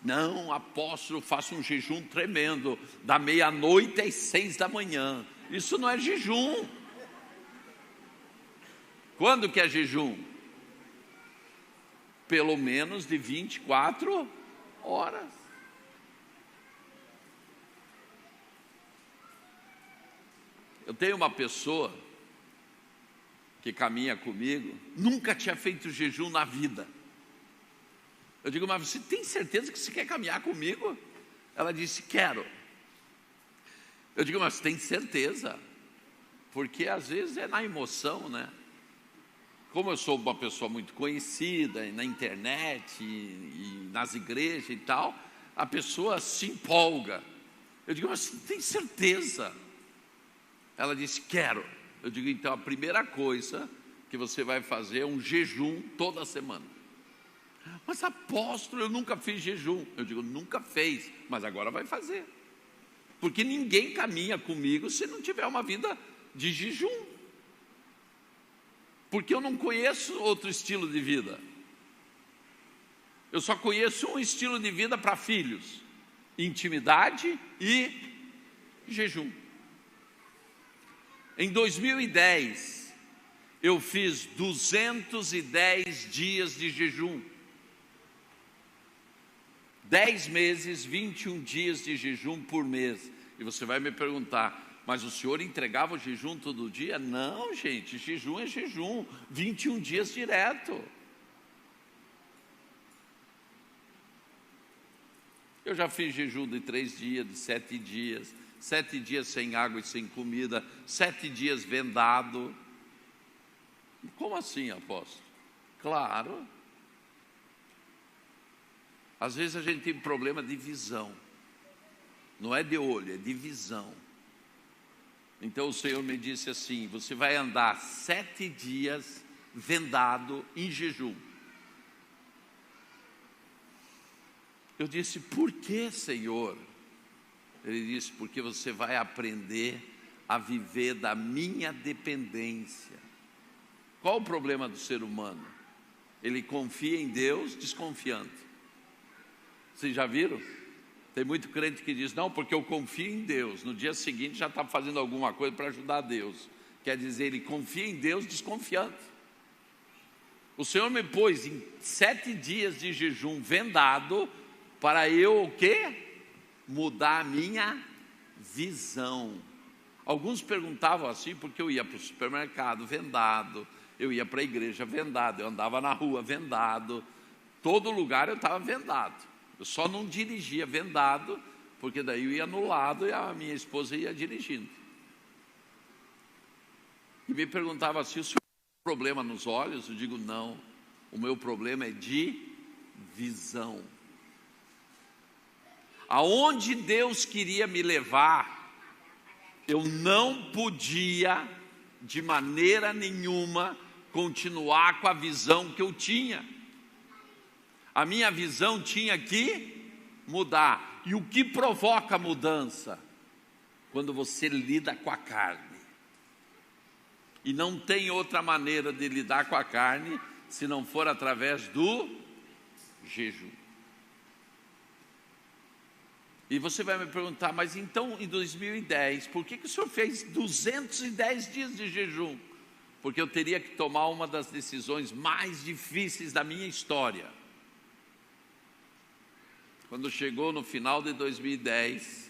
Não, apóstolo, faça um jejum tremendo, da meia-noite às 6 da manhã. Isso não é jejum. Quando que é jejum? Pelo menos de 24 horas. Eu tenho uma pessoa que caminha comigo, nunca tinha feito jejum na vida. Eu digo: mas você tem certeza que você quer caminhar comigo? Ela disse: quero. Eu digo: mas tem certeza? Porque às vezes é na emoção, né? Como eu sou uma pessoa muito conhecida na internet e nas igrejas e tal, a pessoa se empolga. Eu digo: mas você tem certeza? Ela disse: quero. Eu digo: então a primeira coisa que você vai fazer é um jejum toda semana. Mas apóstolo, eu nunca fiz jejum. Eu digo: nunca fez, mas agora vai fazer. Porque ninguém caminha comigo se não tiver uma vida de jejum. Porque eu não conheço outro estilo de vida. Eu só conheço um estilo de vida para filhos: intimidade e jejum. Em 2010, eu fiz 210 dias de jejum. 10 meses, 21 dias de jejum por mês. E você vai me perguntar: Mas o senhor entregava o jejum todo dia? Não, gente, jejum é jejum, 21 dias direto. Eu já fiz jejum de 3 dias, de 7 dias, 7 dias sem água e sem comida, 7 dias vendado. Como assim, apóstolo? Claro. Às vezes a gente tem problema de visão. Não é de olho, é de visão. Então o Senhor me disse assim: você vai andar 7 dias vendado em jejum. Eu disse: por que, Senhor? Ele disse: porque você vai aprender a viver da minha dependência. Qual o problema do ser humano? Ele confia em Deus desconfiando. Vocês já viram? Tem muito crente que diz: não, porque eu confio em Deus. No dia seguinte já está fazendo alguma coisa para ajudar Deus. Quer dizer, ele confia em Deus desconfiante. O Senhor me pôs em 7 dias de jejum vendado para eu o quê? Mudar a minha visão. Alguns perguntavam assim porque eu ia para o supermercado vendado, eu ia para a igreja vendado, eu andava na rua vendado, todo lugar eu estava vendado. Eu só não dirigia vendado, porque daí eu ia no lado e a minha esposa ia dirigindo. E me perguntava assim: o senhor tem problema nos olhos? Eu digo: não, o meu problema é de visão. Aonde Deus queria me levar, eu não podia, de maneira nenhuma, continuar com a visão que eu tinha. A minha visão tinha que mudar. E o que provoca a mudança? Quando você lida com a carne. E não tem outra maneira de lidar com a carne se não for através do jejum. E você vai me perguntar: mas então em 2010, por que o senhor fez 210 dias de jejum? Porque eu teria que tomar uma das decisões mais difíceis da minha história. Quando chegou no final de 2010,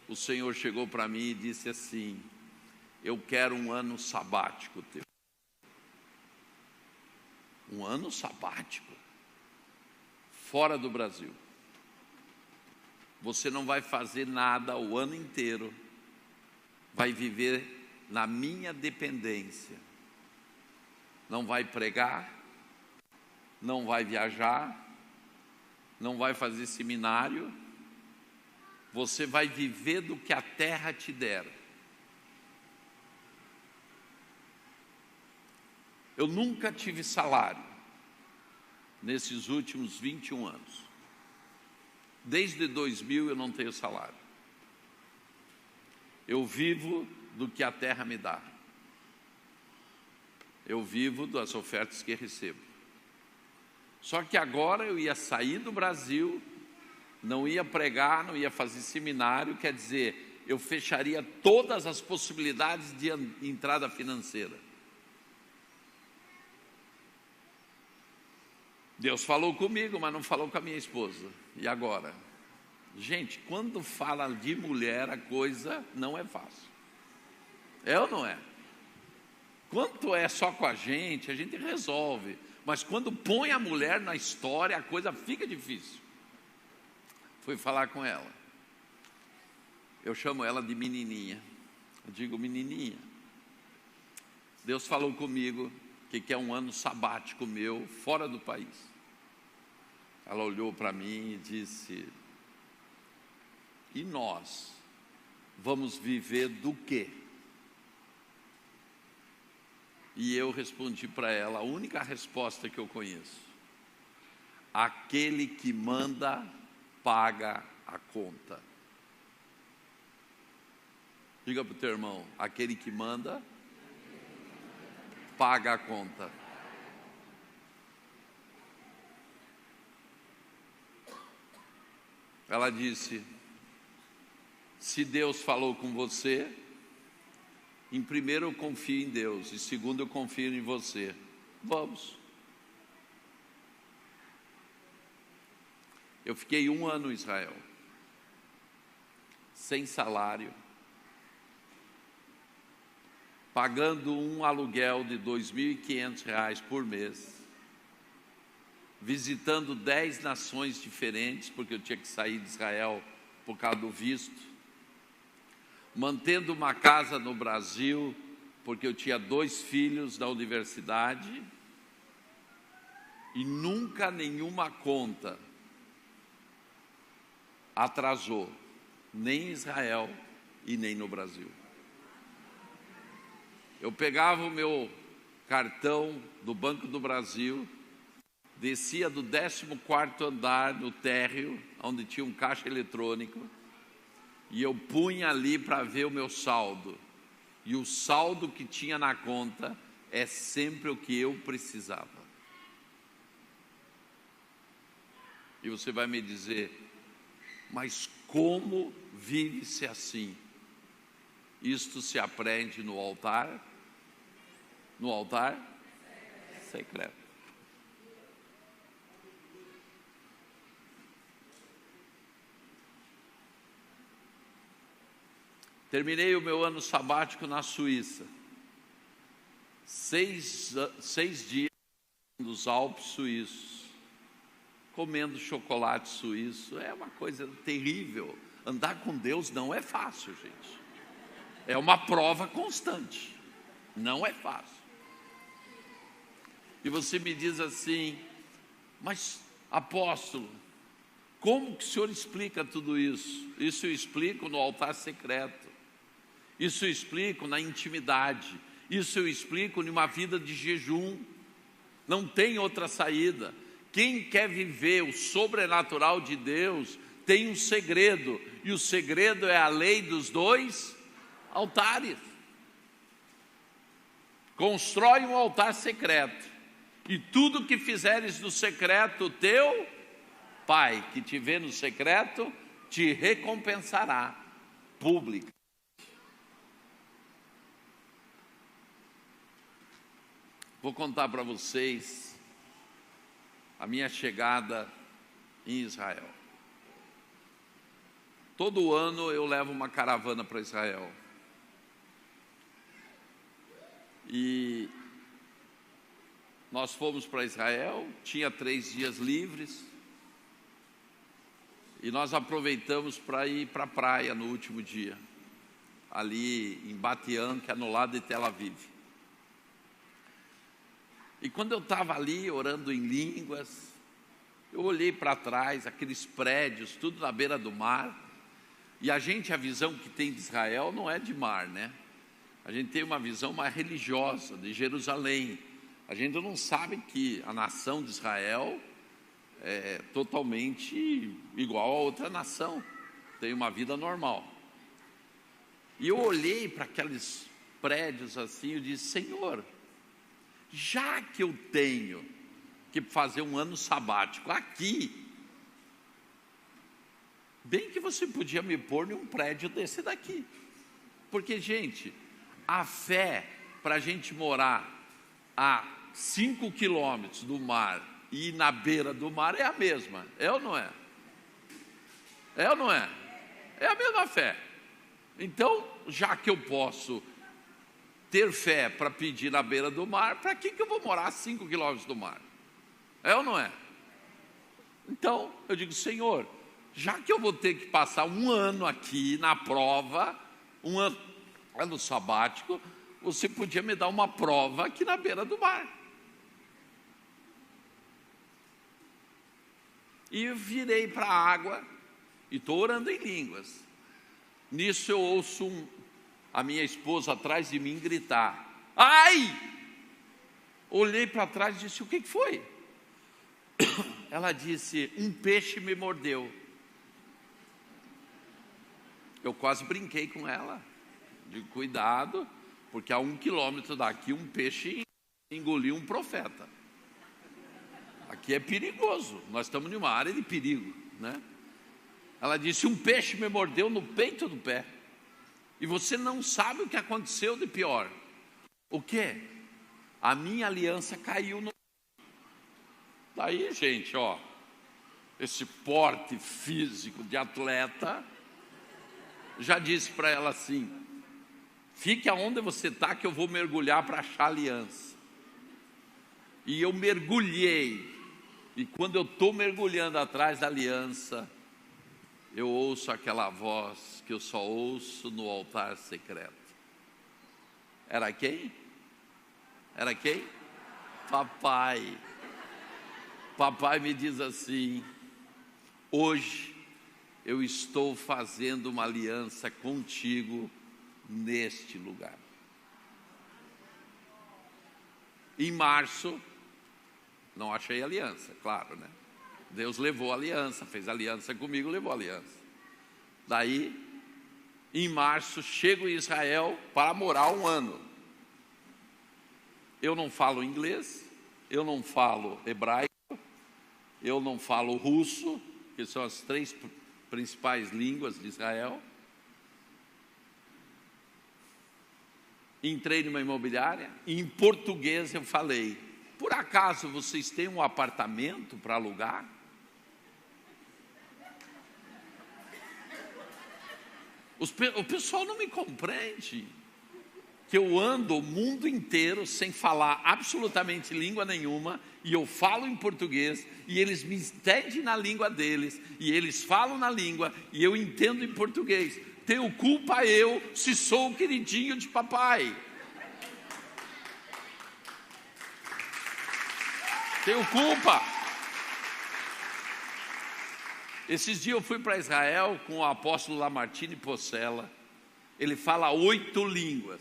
o Senhor chegou para mim e disse assim: eu quero um ano sabático teu. Um ano sabático, fora do Brasil. Você não vai fazer nada o ano inteiro, vai viver na minha dependência. Não vai pregar, não vai viajar, não vai fazer seminário, você vai viver do que a terra te der. Eu nunca tive salário nesses últimos 21 anos. Desde 2000 eu não tenho salário. Eu vivo do que a terra me dá. Eu vivo das ofertas que recebo. Só que agora eu ia sair do Brasil, não ia pregar, não ia fazer seminário, quer dizer, eu fecharia todas as possibilidades de entrada financeira. Deus falou comigo, mas não falou com a minha esposa. E agora? Gente, quando fala de mulher, a coisa não é fácil. É ou não é? Quando é só com a gente resolve. Mas quando põe a mulher na história, a coisa fica difícil. Fui falar com ela. Eu chamo ela de menininha. Eu digo: menininha, Deus falou comigo que quer um ano sabático meu, fora do país. Ela olhou para mim e disse: e nós vamos viver do quê? E eu respondi para ela a única resposta que eu conheço: aquele que manda, paga a conta. Diga para o teu irmão: aquele que manda, paga a conta. Ela disse: se Deus falou com você, em primeiro eu confio em Deus, e segundo eu confio em você. Vamos. Eu fiquei 1 ano em Israel, sem salário, pagando um aluguel de R$ 2.500 por mês, visitando 10 nações diferentes, porque eu tinha que sair de Israel por causa do visto, mantendo uma casa no Brasil, porque eu tinha 2 filhos na universidade, e nunca nenhuma conta atrasou, nem em Israel e nem no Brasil. Eu pegava o meu cartão do Banco do Brasil, descia do 14º andar no térreo, onde tinha um caixa eletrônico, e eu punha ali para ver o meu saldo. E o saldo que tinha na conta é sempre o que eu precisava. E você vai me dizer, mas como vive-se assim? Isto se aprende no altar secreto. Terminei o meu ano sabático na Suíça. 6 dias nos Alpes suíços, comendo chocolate suíço. É uma coisa terrível. Andar com Deus não é fácil, gente. É uma prova constante. Não é fácil. E você me diz assim, mas apóstolo, como que o senhor explica tudo isso? Isso eu explico no altar secreto. Isso eu explico na intimidade. Isso eu explico numa vida de jejum. Não tem outra saída. Quem quer viver o sobrenatural de Deus tem um segredo. E o segredo é a lei dos 2 altares. Constrói um altar secreto. E tudo que fizeres no secreto, teu Pai, que te vê no secreto, te recompensará pública. Vou contar para vocês a minha chegada em Israel. Todo ano eu levo uma caravana para Israel. E nós fomos para Israel, tinha 3 dias livres, e nós aproveitamos para ir para a praia no último dia, ali em Bat Yam, que é no lado de Tel Aviv. E quando eu estava ali orando em línguas, eu olhei para trás, aqueles prédios, tudo na beira do mar, e a visão que tem de Israel não é de mar, né? A gente tem uma visão mais religiosa de Jerusalém. A gente não sabe que a nação de Israel é totalmente igual a outra nação, tem uma vida normal. E eu olhei para aqueles prédios assim e disse, Senhor, já que eu tenho que fazer um ano sabático aqui, bem que você podia me pôr em um prédio desse daqui. Porque, gente, a fé para a gente morar a 5 quilômetros do mar e na beira do mar é a mesma, é ou não é? É ou não é? É a mesma fé. Então, já que eu posso ter fé para pedir na beira do mar, para que eu vou morar a 5 quilômetros do mar? É ou não é? Então, eu digo, Senhor, já que eu vou ter que passar um ano aqui na prova, um ano sabático, você podia me dar uma prova aqui na beira do mar. E eu virei para a água e estou orando em línguas. Nisso eu ouço a minha esposa atrás de mim gritar, ai! Olhei para trás e disse, o que foi? Ela disse, um peixe me mordeu. Eu quase brinquei com ela, de cuidado, porque a 1 quilômetro daqui um peixe engoliu um profeta. Aqui é perigoso, nós estamos numa área de perigo, né? Ela disse, um peixe me mordeu no peito do pé. E você não sabe o que aconteceu de pior. O quê? A minha aliança caiu no... Daí, gente, ó, esse porte físico de atleta, já disse para ela assim, fique aonde você está que eu vou mergulhar para achar aliança. E eu mergulhei, e quando eu estou mergulhando atrás da aliança, eu ouço aquela voz que eu só ouço no altar secreto. Era quem? Era quem? Papai. Papai me diz assim: hoje eu estou fazendo uma aliança contigo neste lugar. Em março, não achei aliança, claro, né? Deus levou a aliança, fez aliança comigo, levou a aliança. Daí, em março, chego em Israel para morar 1 ano. Eu não falo inglês, eu não falo hebraico, eu não falo russo, que são as 3 principais línguas de Israel. Entrei numa imobiliária, e em português eu falei: por acaso vocês têm um apartamento para alugar? O pessoal não me compreende, que eu ando o mundo inteiro sem falar absolutamente língua nenhuma, e eu falo em português, e eles me entendem na língua deles, e eles falam na língua, e eu entendo em português. Tenho culpa eu, se sou o queridinho de papai. Tenho culpa. Esses dias eu fui para Israel com o apóstolo Lamartine Possela. Ele fala 8 línguas.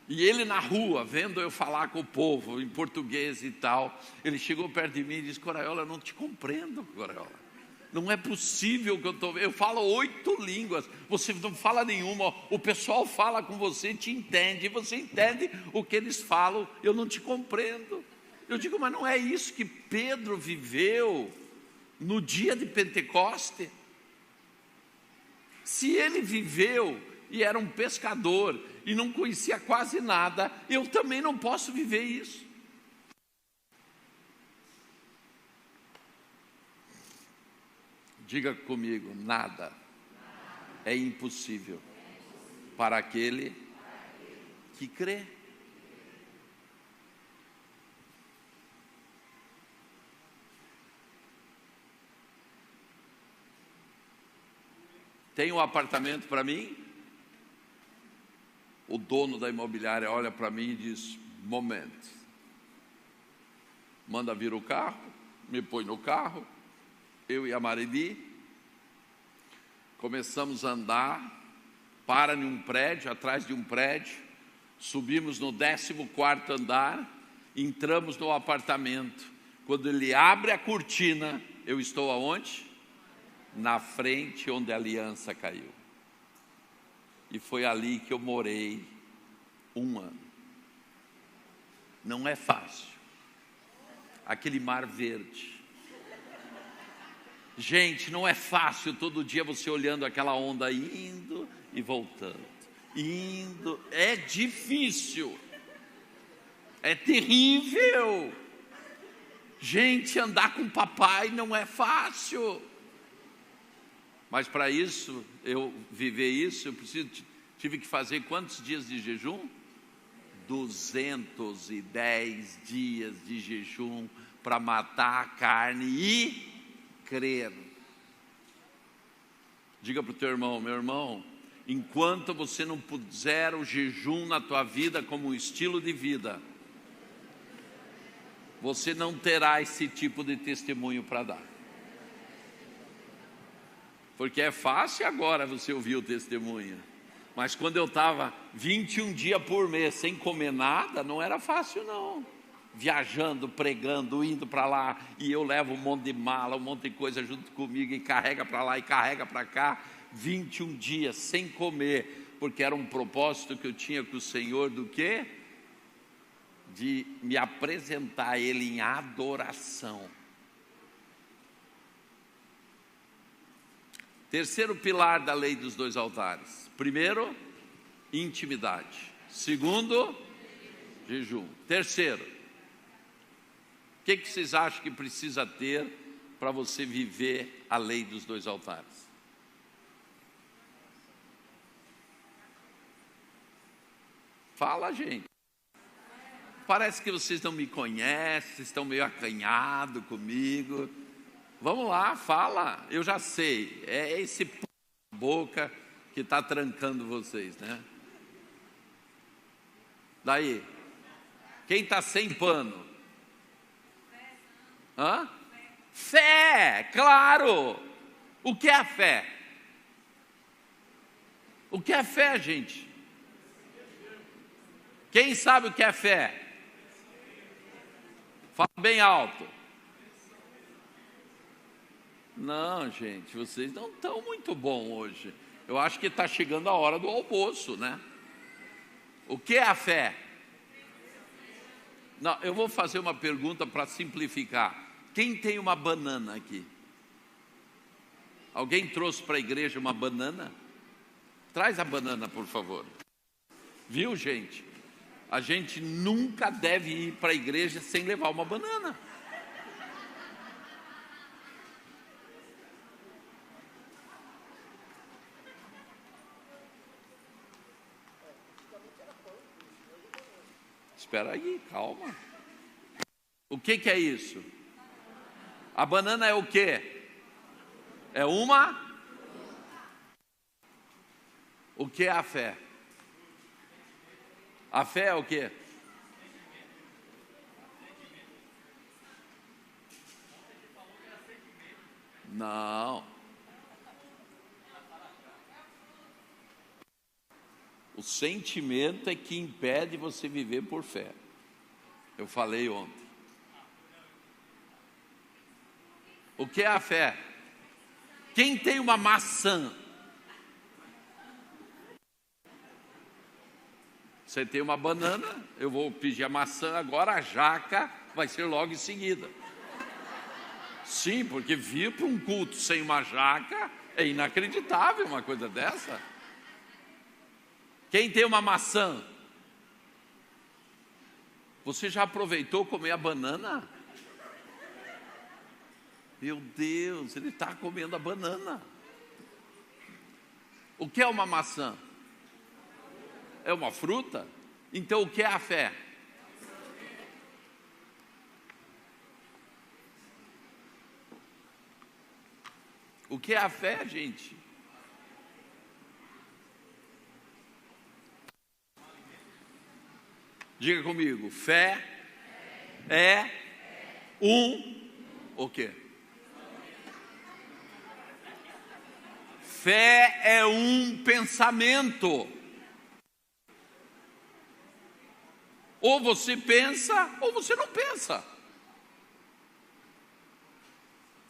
E ele na rua, vendo eu falar com o povo em português e tal, ele chegou perto de mim e disse: Coraiola, eu não te compreendo, Coraiola. Não é possível que eu falo 8 línguas, você não fala nenhuma, o pessoal fala com você, te entende, você entende o que eles falam, eu não te compreendo. Eu digo: mas não é isso que Pedro viveu no dia de Pentecoste? Se ele viveu e era um pescador e não conhecia quase nada, eu também não posso viver isso. Diga comigo: nada é impossível para aquele que crê. Tem um apartamento para mim? O dono da imobiliária olha para mim e diz: momento. Manda vir o carro, me põe no carro, eu e a Marili, começamos a andar, para em um prédio, atrás de um prédio, subimos no 14º andar, entramos no apartamento. Quando ele abre a cortina, eu estou aonde? Na frente onde a aliança caiu. E foi ali que eu morei 1 ano. Não é fácil. Aquele mar verde. Gente, não é fácil todo dia você olhando aquela onda indo e voltando. Indo, é difícil. É terrível. Gente, andar com papai não é fácil. Mas para isso, eu viver isso, eu tive que fazer quantos dias de jejum? 210 dias de jejum para matar a carne e crer. Diga para o teu irmão: meu irmão, enquanto você não puser o jejum na tua vida como um estilo de vida, você não terá esse tipo de testemunho para dar. Porque é fácil agora você ouvir o testemunho, mas quando eu estava 21 dias por mês sem comer nada, não era fácil não. Viajando, pregando, indo para lá, e eu levo um monte de mala, um monte de coisa junto comigo, e carrega para lá e carrega para cá, 21 dias sem comer, porque era um propósito que eu tinha com o Senhor, do quê? De me apresentar a Ele em adoração. Terceiro pilar da lei dos 2 altares. Primeiro, intimidade. Segundo, jejum. Terceiro, o que vocês acham que precisa ter para você viver a lei dos 2 altares? Fala, gente. Parece que vocês não me conhecem, estão meio acanhados comigo. Vamos lá, fala. Eu já sei, é esse p... boca que está trancando vocês, né? Daí, quem está sem pano? Hã? Fé, claro. O que é a fé? O que é fé, gente? Quem sabe o que é fé? Fala bem alto. Não, gente, vocês não estão muito bom hoje. Eu acho que está chegando a hora do almoço, né? O que é a fé? Não, eu vou fazer uma pergunta para simplificar. Quem tem uma banana aqui? Alguém trouxe para a igreja uma banana? Traz a banana, por favor. Viu, gente? A gente nunca deve ir para a igreja sem levar uma banana. Espera aí, calma. O que é isso? A banana é o quê? É uma? O que é a fé? A fé é o quê? Não. O sentimento é que impede você viver por fé. Eu falei ontem. O que é a fé? Quem tem uma maçã? Você tem uma banana, eu vou pedir a maçã, agora a jaca vai ser logo em seguida. Sim, porque vir para um culto sem uma jaca é inacreditável uma coisa dessa. Quem tem uma maçã? Você já aproveitou comer a banana? Meu Deus, ele está comendo a banana. O que é uma maçã? É uma fruta? Então o que é a fé? O que é a fé, gente? Diga comigo, fé é o quê? Fé é um pensamento. Ou você pensa, ou você não pensa.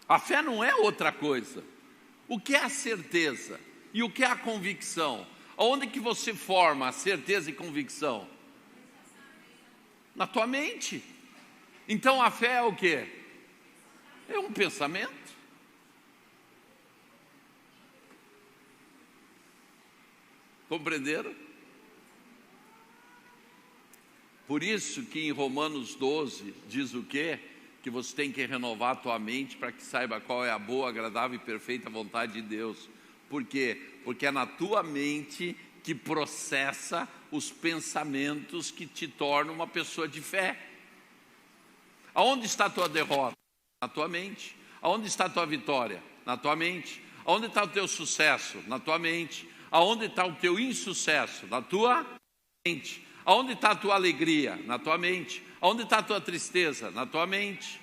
A fé não é outra coisa. O que é a certeza? E o que é a convicção? Onde que você forma a certeza e convicção? Na tua mente. Então a fé é o quê? É um pensamento. Compreenderam? Por isso que em Romanos 12 diz o quê? Que você tem que renovar a tua mente para que saiba qual é a boa, agradável e perfeita vontade de Deus. Por quê? Porque é na tua mente que processa os pensamentos que te tornam uma pessoa de fé. Aonde está a tua derrota? Na tua mente. Aonde está a tua vitória? Na tua mente. Aonde está o teu sucesso? Na tua mente. Aonde está o teu insucesso? Na tua mente. Aonde está a tua alegria? Na tua mente. Aonde está a tua tristeza? Na tua mente.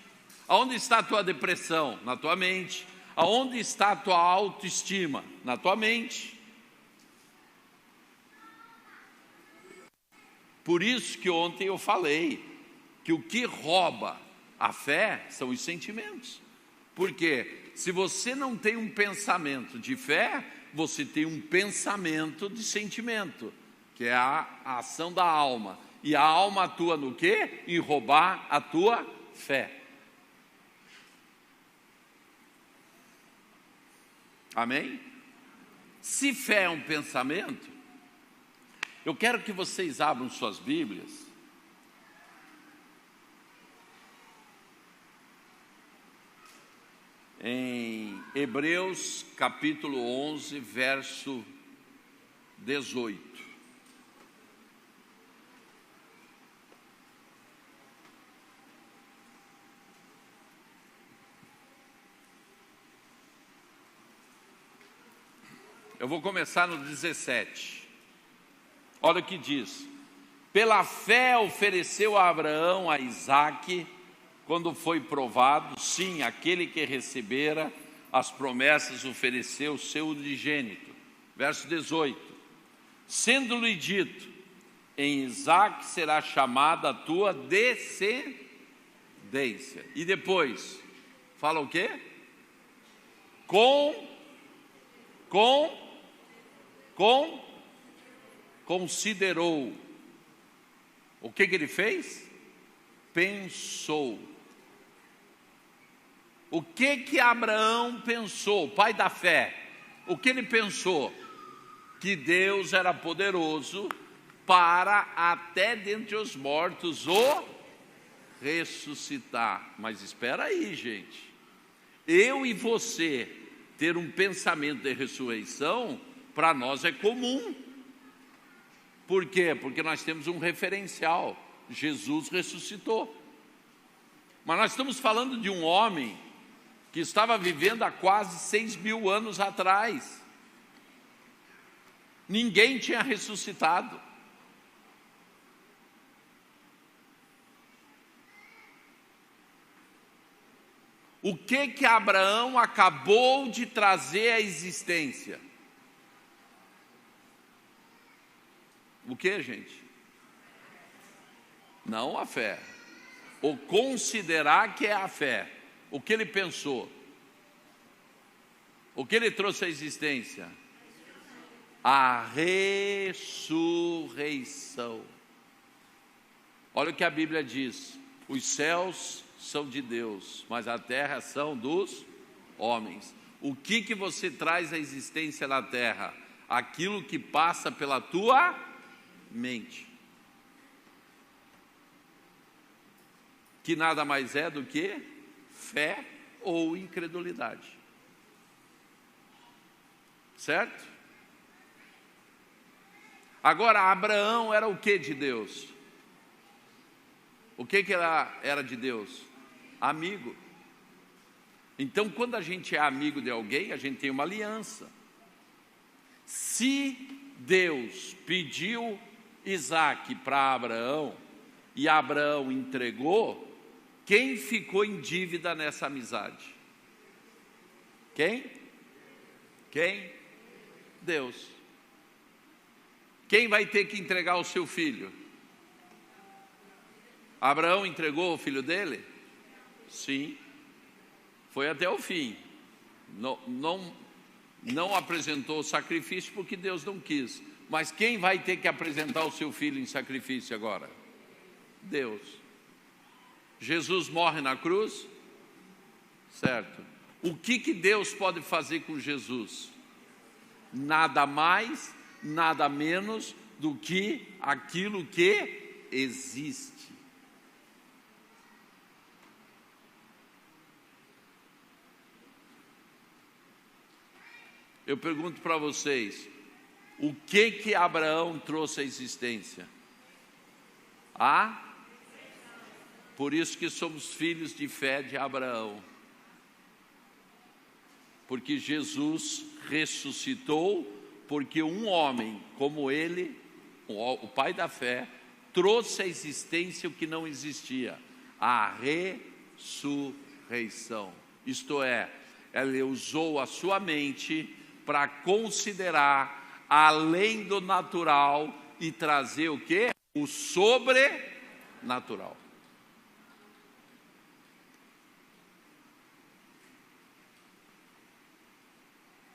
Aonde está a tua depressão? Na tua mente. Aonde está a tua autoestima? Na tua mente. Por isso que ontem eu falei que o que rouba a fé são os sentimentos. Porque se você não tem um pensamento de fé, você tem um pensamento de sentimento, que é a ação da alma. E a alma atua no quê? Em roubar a tua fé. Amém? Se fé é um pensamento, eu quero que vocês abram suas Bíblias em Hebreus capítulo 11, verso 18. Eu vou começar no 17. Olha o que diz. Pela fé ofereceu a Abraão a Isaque, quando foi provado, sim, aquele que recebera as promessas ofereceu o seu unigênito. Verso 18. Sendo-lhe dito, em Isaque será chamada a tua descendência. E depois, fala o quê? Considerou. O que ele fez? Pensou. O que Abraão pensou, o pai da fé? O que ele pensou? Que Deus era poderoso para até dentre os mortos o ressuscitar. Mas espera aí, gente. Eu e você ter um pensamento de ressurreição, para nós é comum. Por quê? Porque nós temos um referencial. Jesus ressuscitou. Mas nós estamos falando de um homem que estava vivendo há quase 6.000 anos atrás. Ninguém tinha ressuscitado. O que Abraão acabou de trazer à existência? O que, gente? Não a fé. O considerar que é a fé. O que ele pensou? O que ele trouxe à existência? A ressurreição. Olha o que a Bíblia diz. Os céus são de Deus, mas a terra são dos homens. O que você traz à existência na terra? Aquilo que passa pela tua mente. Que nada mais é do que fé ou incredulidade. Certo? Agora, Abraão era o que de Deus? O que era de Deus? Amigo. Então, quando a gente é amigo de alguém, a gente tem uma aliança. Se Deus pediu Isaque para Abraão e Abraão entregou, quem ficou em dívida nessa amizade? Quem? Deus. Quem vai ter que entregar o seu filho? Abraão entregou o filho dele? Sim. Foi até o fim. Não apresentou o sacrifício porque Deus não quis. Mas quem vai ter que apresentar o seu filho em sacrifício agora? Deus. Jesus morre na cruz? Certo. O que Deus pode fazer com Jesus? Nada mais, nada menos do que aquilo que existe. Eu pergunto para vocês, o que Abraão trouxe à existência? Por isso que somos filhos de fé de Abraão. Porque Jesus ressuscitou, porque um homem como ele, o pai da fé, trouxe à existência o que não existia, a ressurreição. Isto é, ele usou a sua mente para considerar além do natural e trazer o quê? O sobrenatural.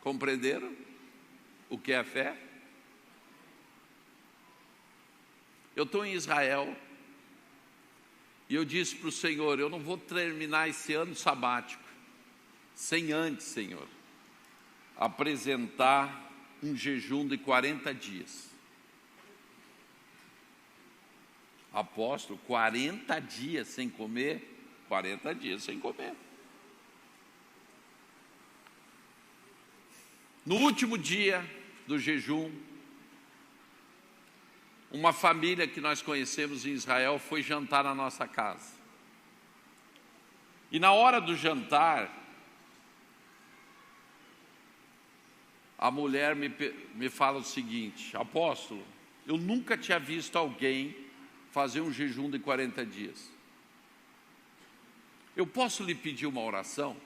Compreenderam o que é a fé? Eu estou em Israel e eu disse para o Senhor, eu não vou terminar esse ano sabático sem antes, Senhor, apresentar um jejum de 40 dias. Apóstolo, 40 dias sem comer? 40 dias sem comer. No último dia do jejum, uma família que nós conhecemos em Israel foi jantar na nossa casa. E na hora do jantar, a mulher me fala o seguinte: apóstolo, eu nunca tinha visto alguém fazer um jejum de 40 dias. Eu posso lhe pedir uma oração?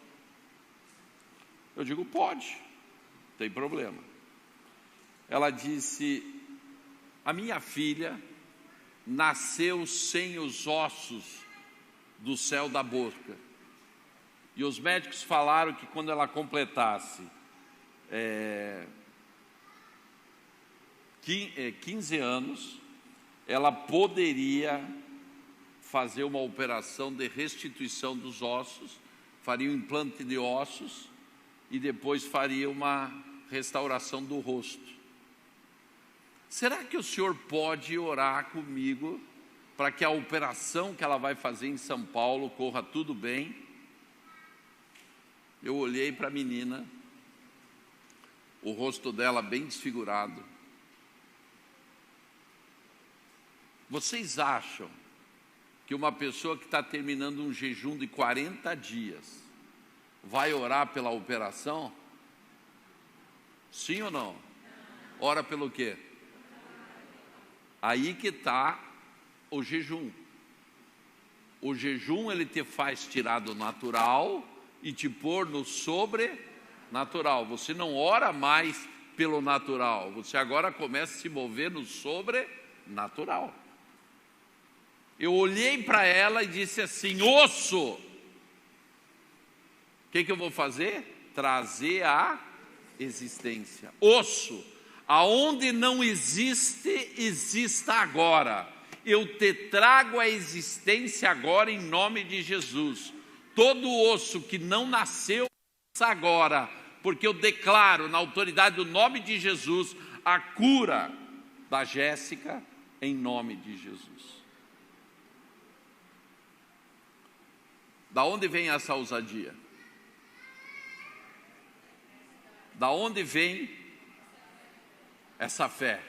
Eu digo, pode, não tem problema. Ela disse, a minha filha nasceu sem os ossos do céu da boca. E os médicos falaram que quando ela completasse 15 anos, ela poderia fazer uma operação de restituição dos ossos, faria um implante de ossos e depois faria uma restauração do rosto. Será que o senhor pode orar comigo para que a operação que ela vai fazer em São Paulo corra tudo bem? Eu olhei para a menina, o rosto dela bem desfigurado. Vocês acham que uma pessoa que está terminando um jejum de 40 dias vai orar pela operação? Sim ou não? Ora pelo quê? Aí que está o jejum. O jejum, ele te faz tirar do natural e te pôr no sobrenatural. Você não ora mais pelo natural, você agora começa a se mover no sobrenatural. Eu olhei para ela e disse assim, osso, o que eu vou fazer? Trazer a existência. Osso, aonde não existe, exista agora. Eu te trago a existência agora em nome de Jesus. Todo osso que não nasceu agora, porque eu declaro na autoridade do nome de Jesus a cura da Jéssica em nome de Jesus. Da onde vem essa ousadia? Da onde vem essa fé?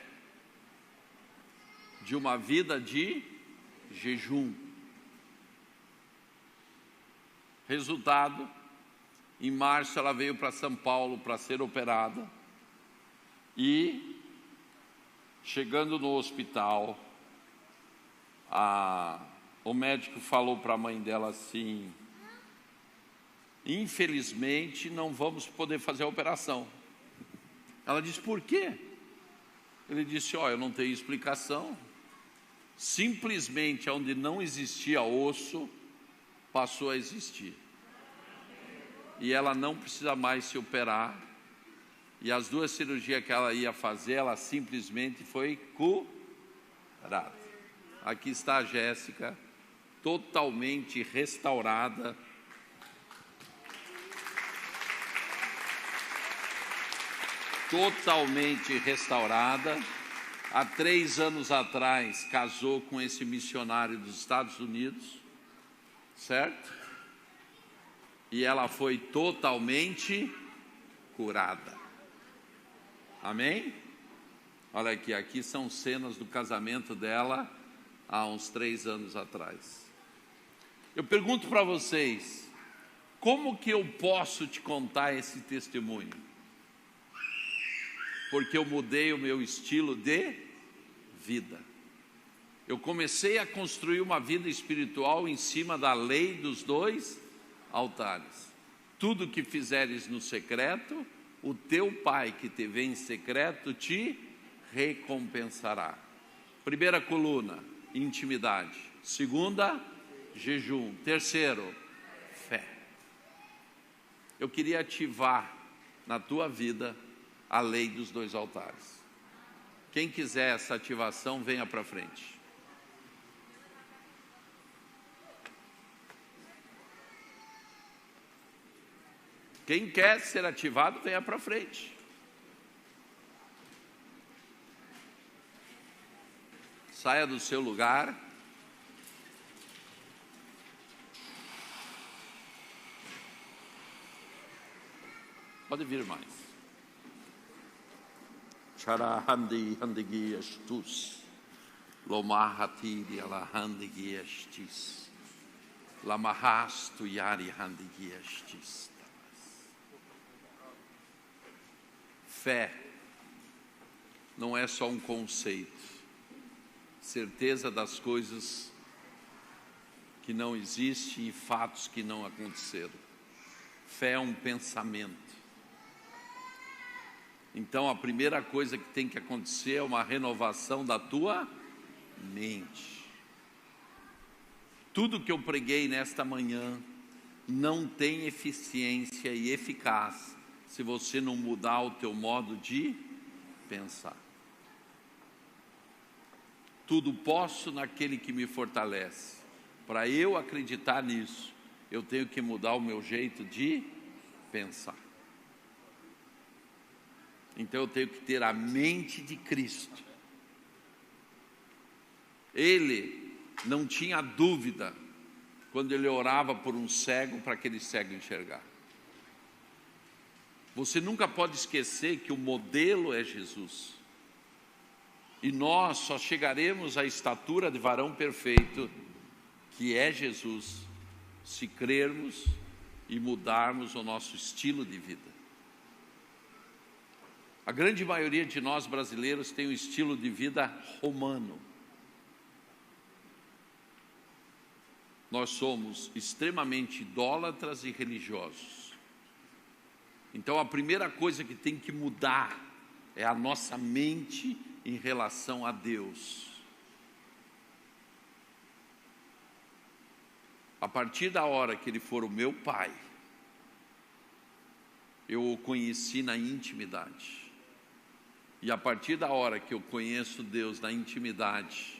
De uma vida de jejum. Resultado, em março ela veio para São Paulo para ser operada e, chegando no hospital, o médico falou para a mãe dela assim, infelizmente não vamos poder fazer a operação. Ela disse, por quê? Ele disse, eu não tenho explicação, simplesmente onde não existia osso, passou a existir. E ela não precisa mais se operar, e as 2 cirurgias que ela ia fazer, ela simplesmente foi curada. Aqui está a Jéssica, totalmente restaurada. Totalmente restaurada. Há 3 anos atrás, casou com esse missionário dos Estados Unidos, certo? E ela foi totalmente curada. Amém? Olha aqui são cenas do casamento dela há uns 3 anos atrás. Eu pergunto para vocês, como que eu posso te contar esse testemunho? Porque eu mudei o meu estilo de vida. Eu comecei a construir uma vida espiritual em cima da lei dos 2 altares. Tudo que fizeres no secreto, o teu pai que te vê em secreto te recompensará. Primeira coluna, intimidade. Segunda, jejum. Terceiro, fé. Eu queria ativar na tua vida a lei dos 2 altares. Quem quiser essa ativação, venha para frente. Quem quer ser ativado, venha para frente. Saia do seu lugar. Pode vir mais. Charahandi handigi estus, lomahatiri alahandi estis, lamahastu yari handigi estis. Fé não é só um conceito, certeza das coisas que não existem e fatos que não aconteceram. Fé é um pensamento. Então a primeira coisa que tem que acontecer é uma renovação da tua mente. Tudo que eu preguei nesta manhã não tem eficiência e eficácia se você não mudar o teu modo de pensar. Tudo posso naquele que me fortalece. Para eu acreditar nisso, eu tenho que mudar o meu jeito de pensar. Então eu tenho que ter a mente de Cristo. Ele não tinha dúvida quando ele orava por um cego para aquele cego enxergar. Você nunca pode esquecer que o modelo é Jesus. E nós só chegaremos à estatura de varão perfeito, que é Jesus, se crermos e mudarmos o nosso estilo de vida. A grande maioria de nós brasileiros tem um estilo de vida romano. Nós somos extremamente idólatras e religiosos. Então a primeira coisa que tem que mudar é a nossa mente em relação a Deus. A partir da hora que Ele for o meu Pai, eu o conheci na intimidade. E a partir da hora que eu conheço Deus na intimidade,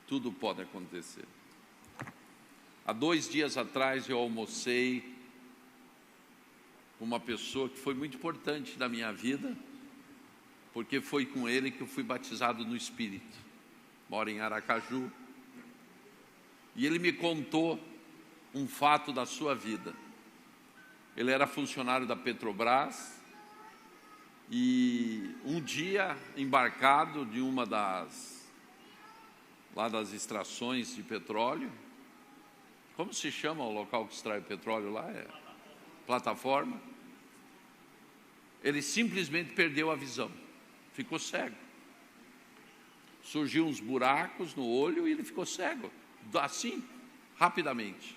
tudo pode acontecer. Há 2 dias atrás eu almocei com uma pessoa que foi muito importante na minha vida, porque foi com ele que eu fui batizado no Espírito. Mora em Aracaju. E ele me contou um fato da sua vida. Ele era funcionário da Petrobras e um dia embarcado de uma das extrações de petróleo. Como se chama o local que extrai petróleo lá? É plataforma. Ele simplesmente perdeu a visão, ficou cego. Surgiu uns buracos no olho e ele ficou cego, assim, rapidamente.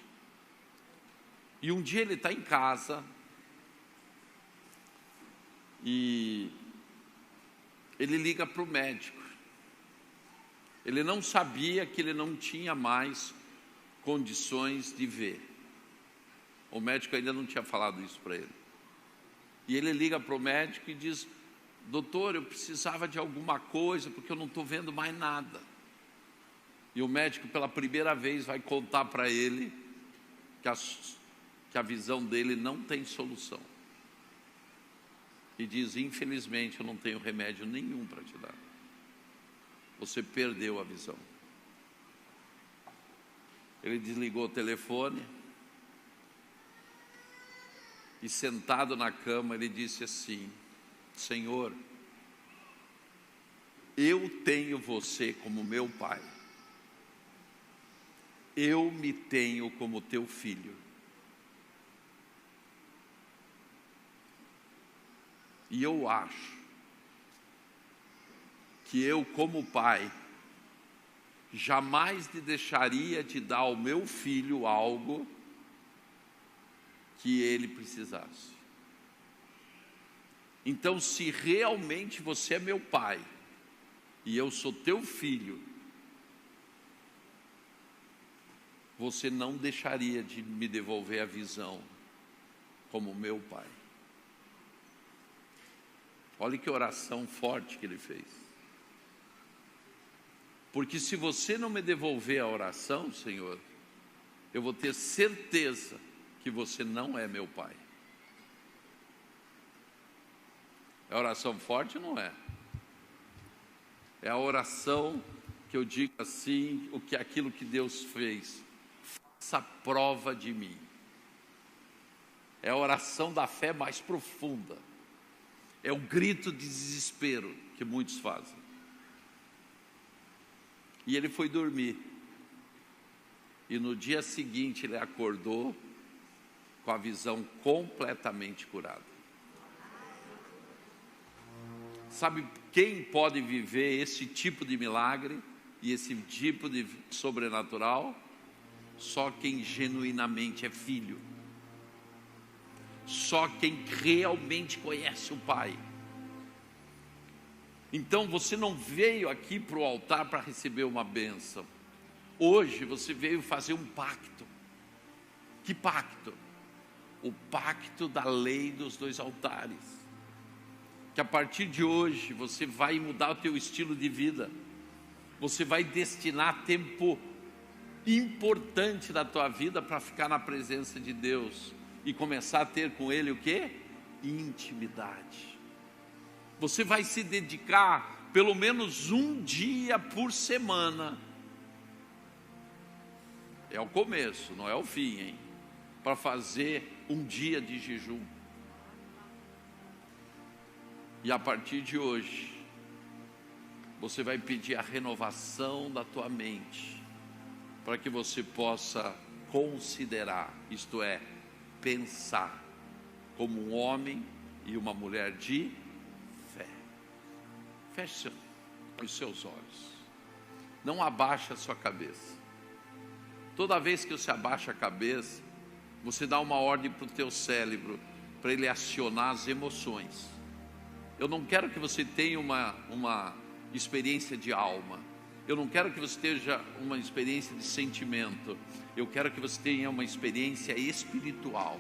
E um dia ele está em casa e ele liga para o médico. Ele não sabia que ele não tinha mais condições de ver. O médico ainda não tinha falado isso para ele. E ele liga para o médico e diz: doutor, eu precisava de alguma coisa porque eu não estou vendo mais nada. E o médico pela primeira vez vai contar para ele que a visão dele não tem solução. E diz: infelizmente eu não tenho remédio nenhum para te dar. Você perdeu a visão. Ele desligou o telefone e, sentado na cama, ele disse assim: Senhor, eu tenho você como meu pai. Eu me tenho como teu filho. E eu acho que eu, como pai, jamais deixaria de dar ao meu filho algo que ele precisasse. Então, se realmente você é meu pai e eu sou teu filho, você não deixaria de me devolver a visão como meu pai. Olha que oração forte que ele fez. Porque se você não me devolver a oração, Senhor, eu vou ter certeza que você não é meu pai. É oração forte ou não é? É a oração que eu digo assim, aquilo que Deus fez. Faça prova de mim. É a oração da fé mais profunda. É o grito de desespero que muitos fazem. E ele foi dormir. E no dia seguinte ele acordou com a visão completamente curada. Sabe quem pode viver esse tipo de milagre e esse tipo de sobrenatural? Só quem genuinamente é filho. Só quem realmente conhece o Pai. Então você não veio aqui para o altar para receber uma bênção. Hoje você veio fazer um pacto. Que pacto? O pacto da lei dos 2 altares. Que a partir de hoje você vai mudar o teu estilo de vida. Você vai destinar tempo importante da tua vida para ficar na presença de Deus e começar a ter com Ele o quê? Intimidade. Você vai se dedicar pelo menos um dia por semana. É o começo, não é o fim, hein? Para fazer um dia de jejum. E a partir de hoje, você vai pedir a renovação da tua mente, para que você possa considerar, isto é, pensar, como um homem e uma mulher de fé. Feche os seus olhos. Não abaixe a sua cabeça. Toda vez que você abaixa a cabeça, você dá uma ordem para o teu cérebro, para ele acionar as emoções. Eu não quero que você tenha uma experiência de alma. Eu não quero que você tenha uma experiência de sentimento. Eu quero que você tenha uma experiência espiritual.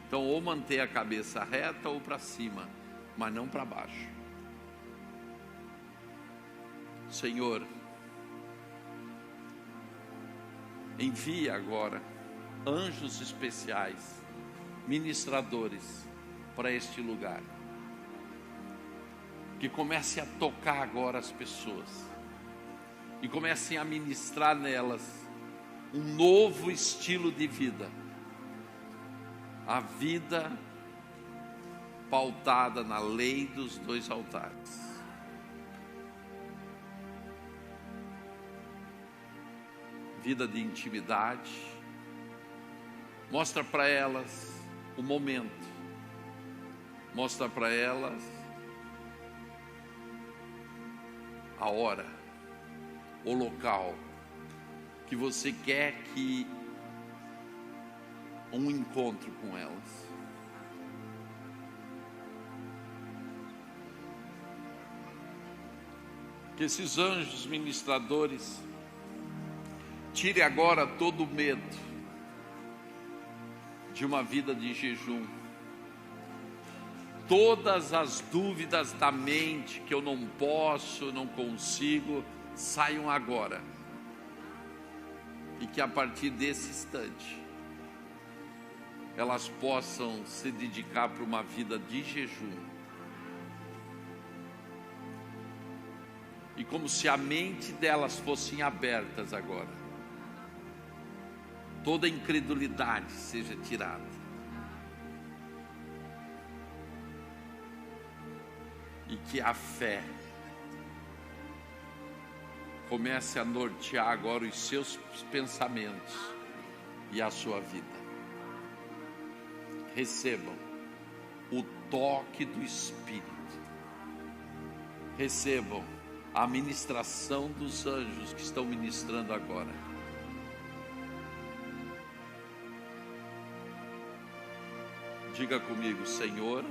Então, ou manter a cabeça reta ou para cima, mas não para baixo. Senhor, envia agora anjos especiais, ministradores para este lugar. Que comece a tocar agora as pessoas e comecem a ministrar nelas um novo estilo de vida. A vida pautada na lei dos 2 altares. Vida de intimidade. Mostra para elas o momento. Mostra para elas a hora, o local que você quer que um encontro com elas. Que esses anjos ministradores tire agora todo o medo de uma vida de jejum. Todas as dúvidas da mente que eu não posso, não consigo, saiam agora. E que a partir desse instante elas possam se dedicar para uma vida de jejum. E como se a mente delas fossem abertas agora, toda incredulidade seja tirada. E que a fé comece a nortear agora os seus pensamentos e a sua vida. Recebam o toque do Espírito. Recebam a ministração dos anjos que estão ministrando agora. Diga comigo: Senhor,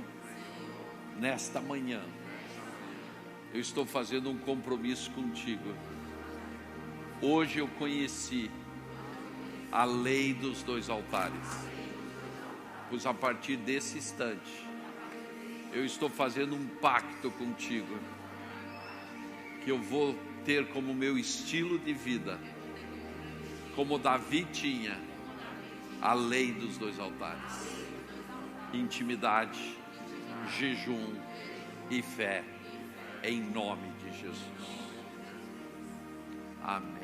nesta manhã eu estou fazendo um compromisso contigo. Hoje eu conheci a lei dos 2 altares. Pois a partir desse instante eu estou fazendo um pacto contigo, que eu vou ter como meu estilo de vida, como Davi tinha, a lei dos 2 altares: intimidade, jejum e fé, em nome de Jesus. Amém.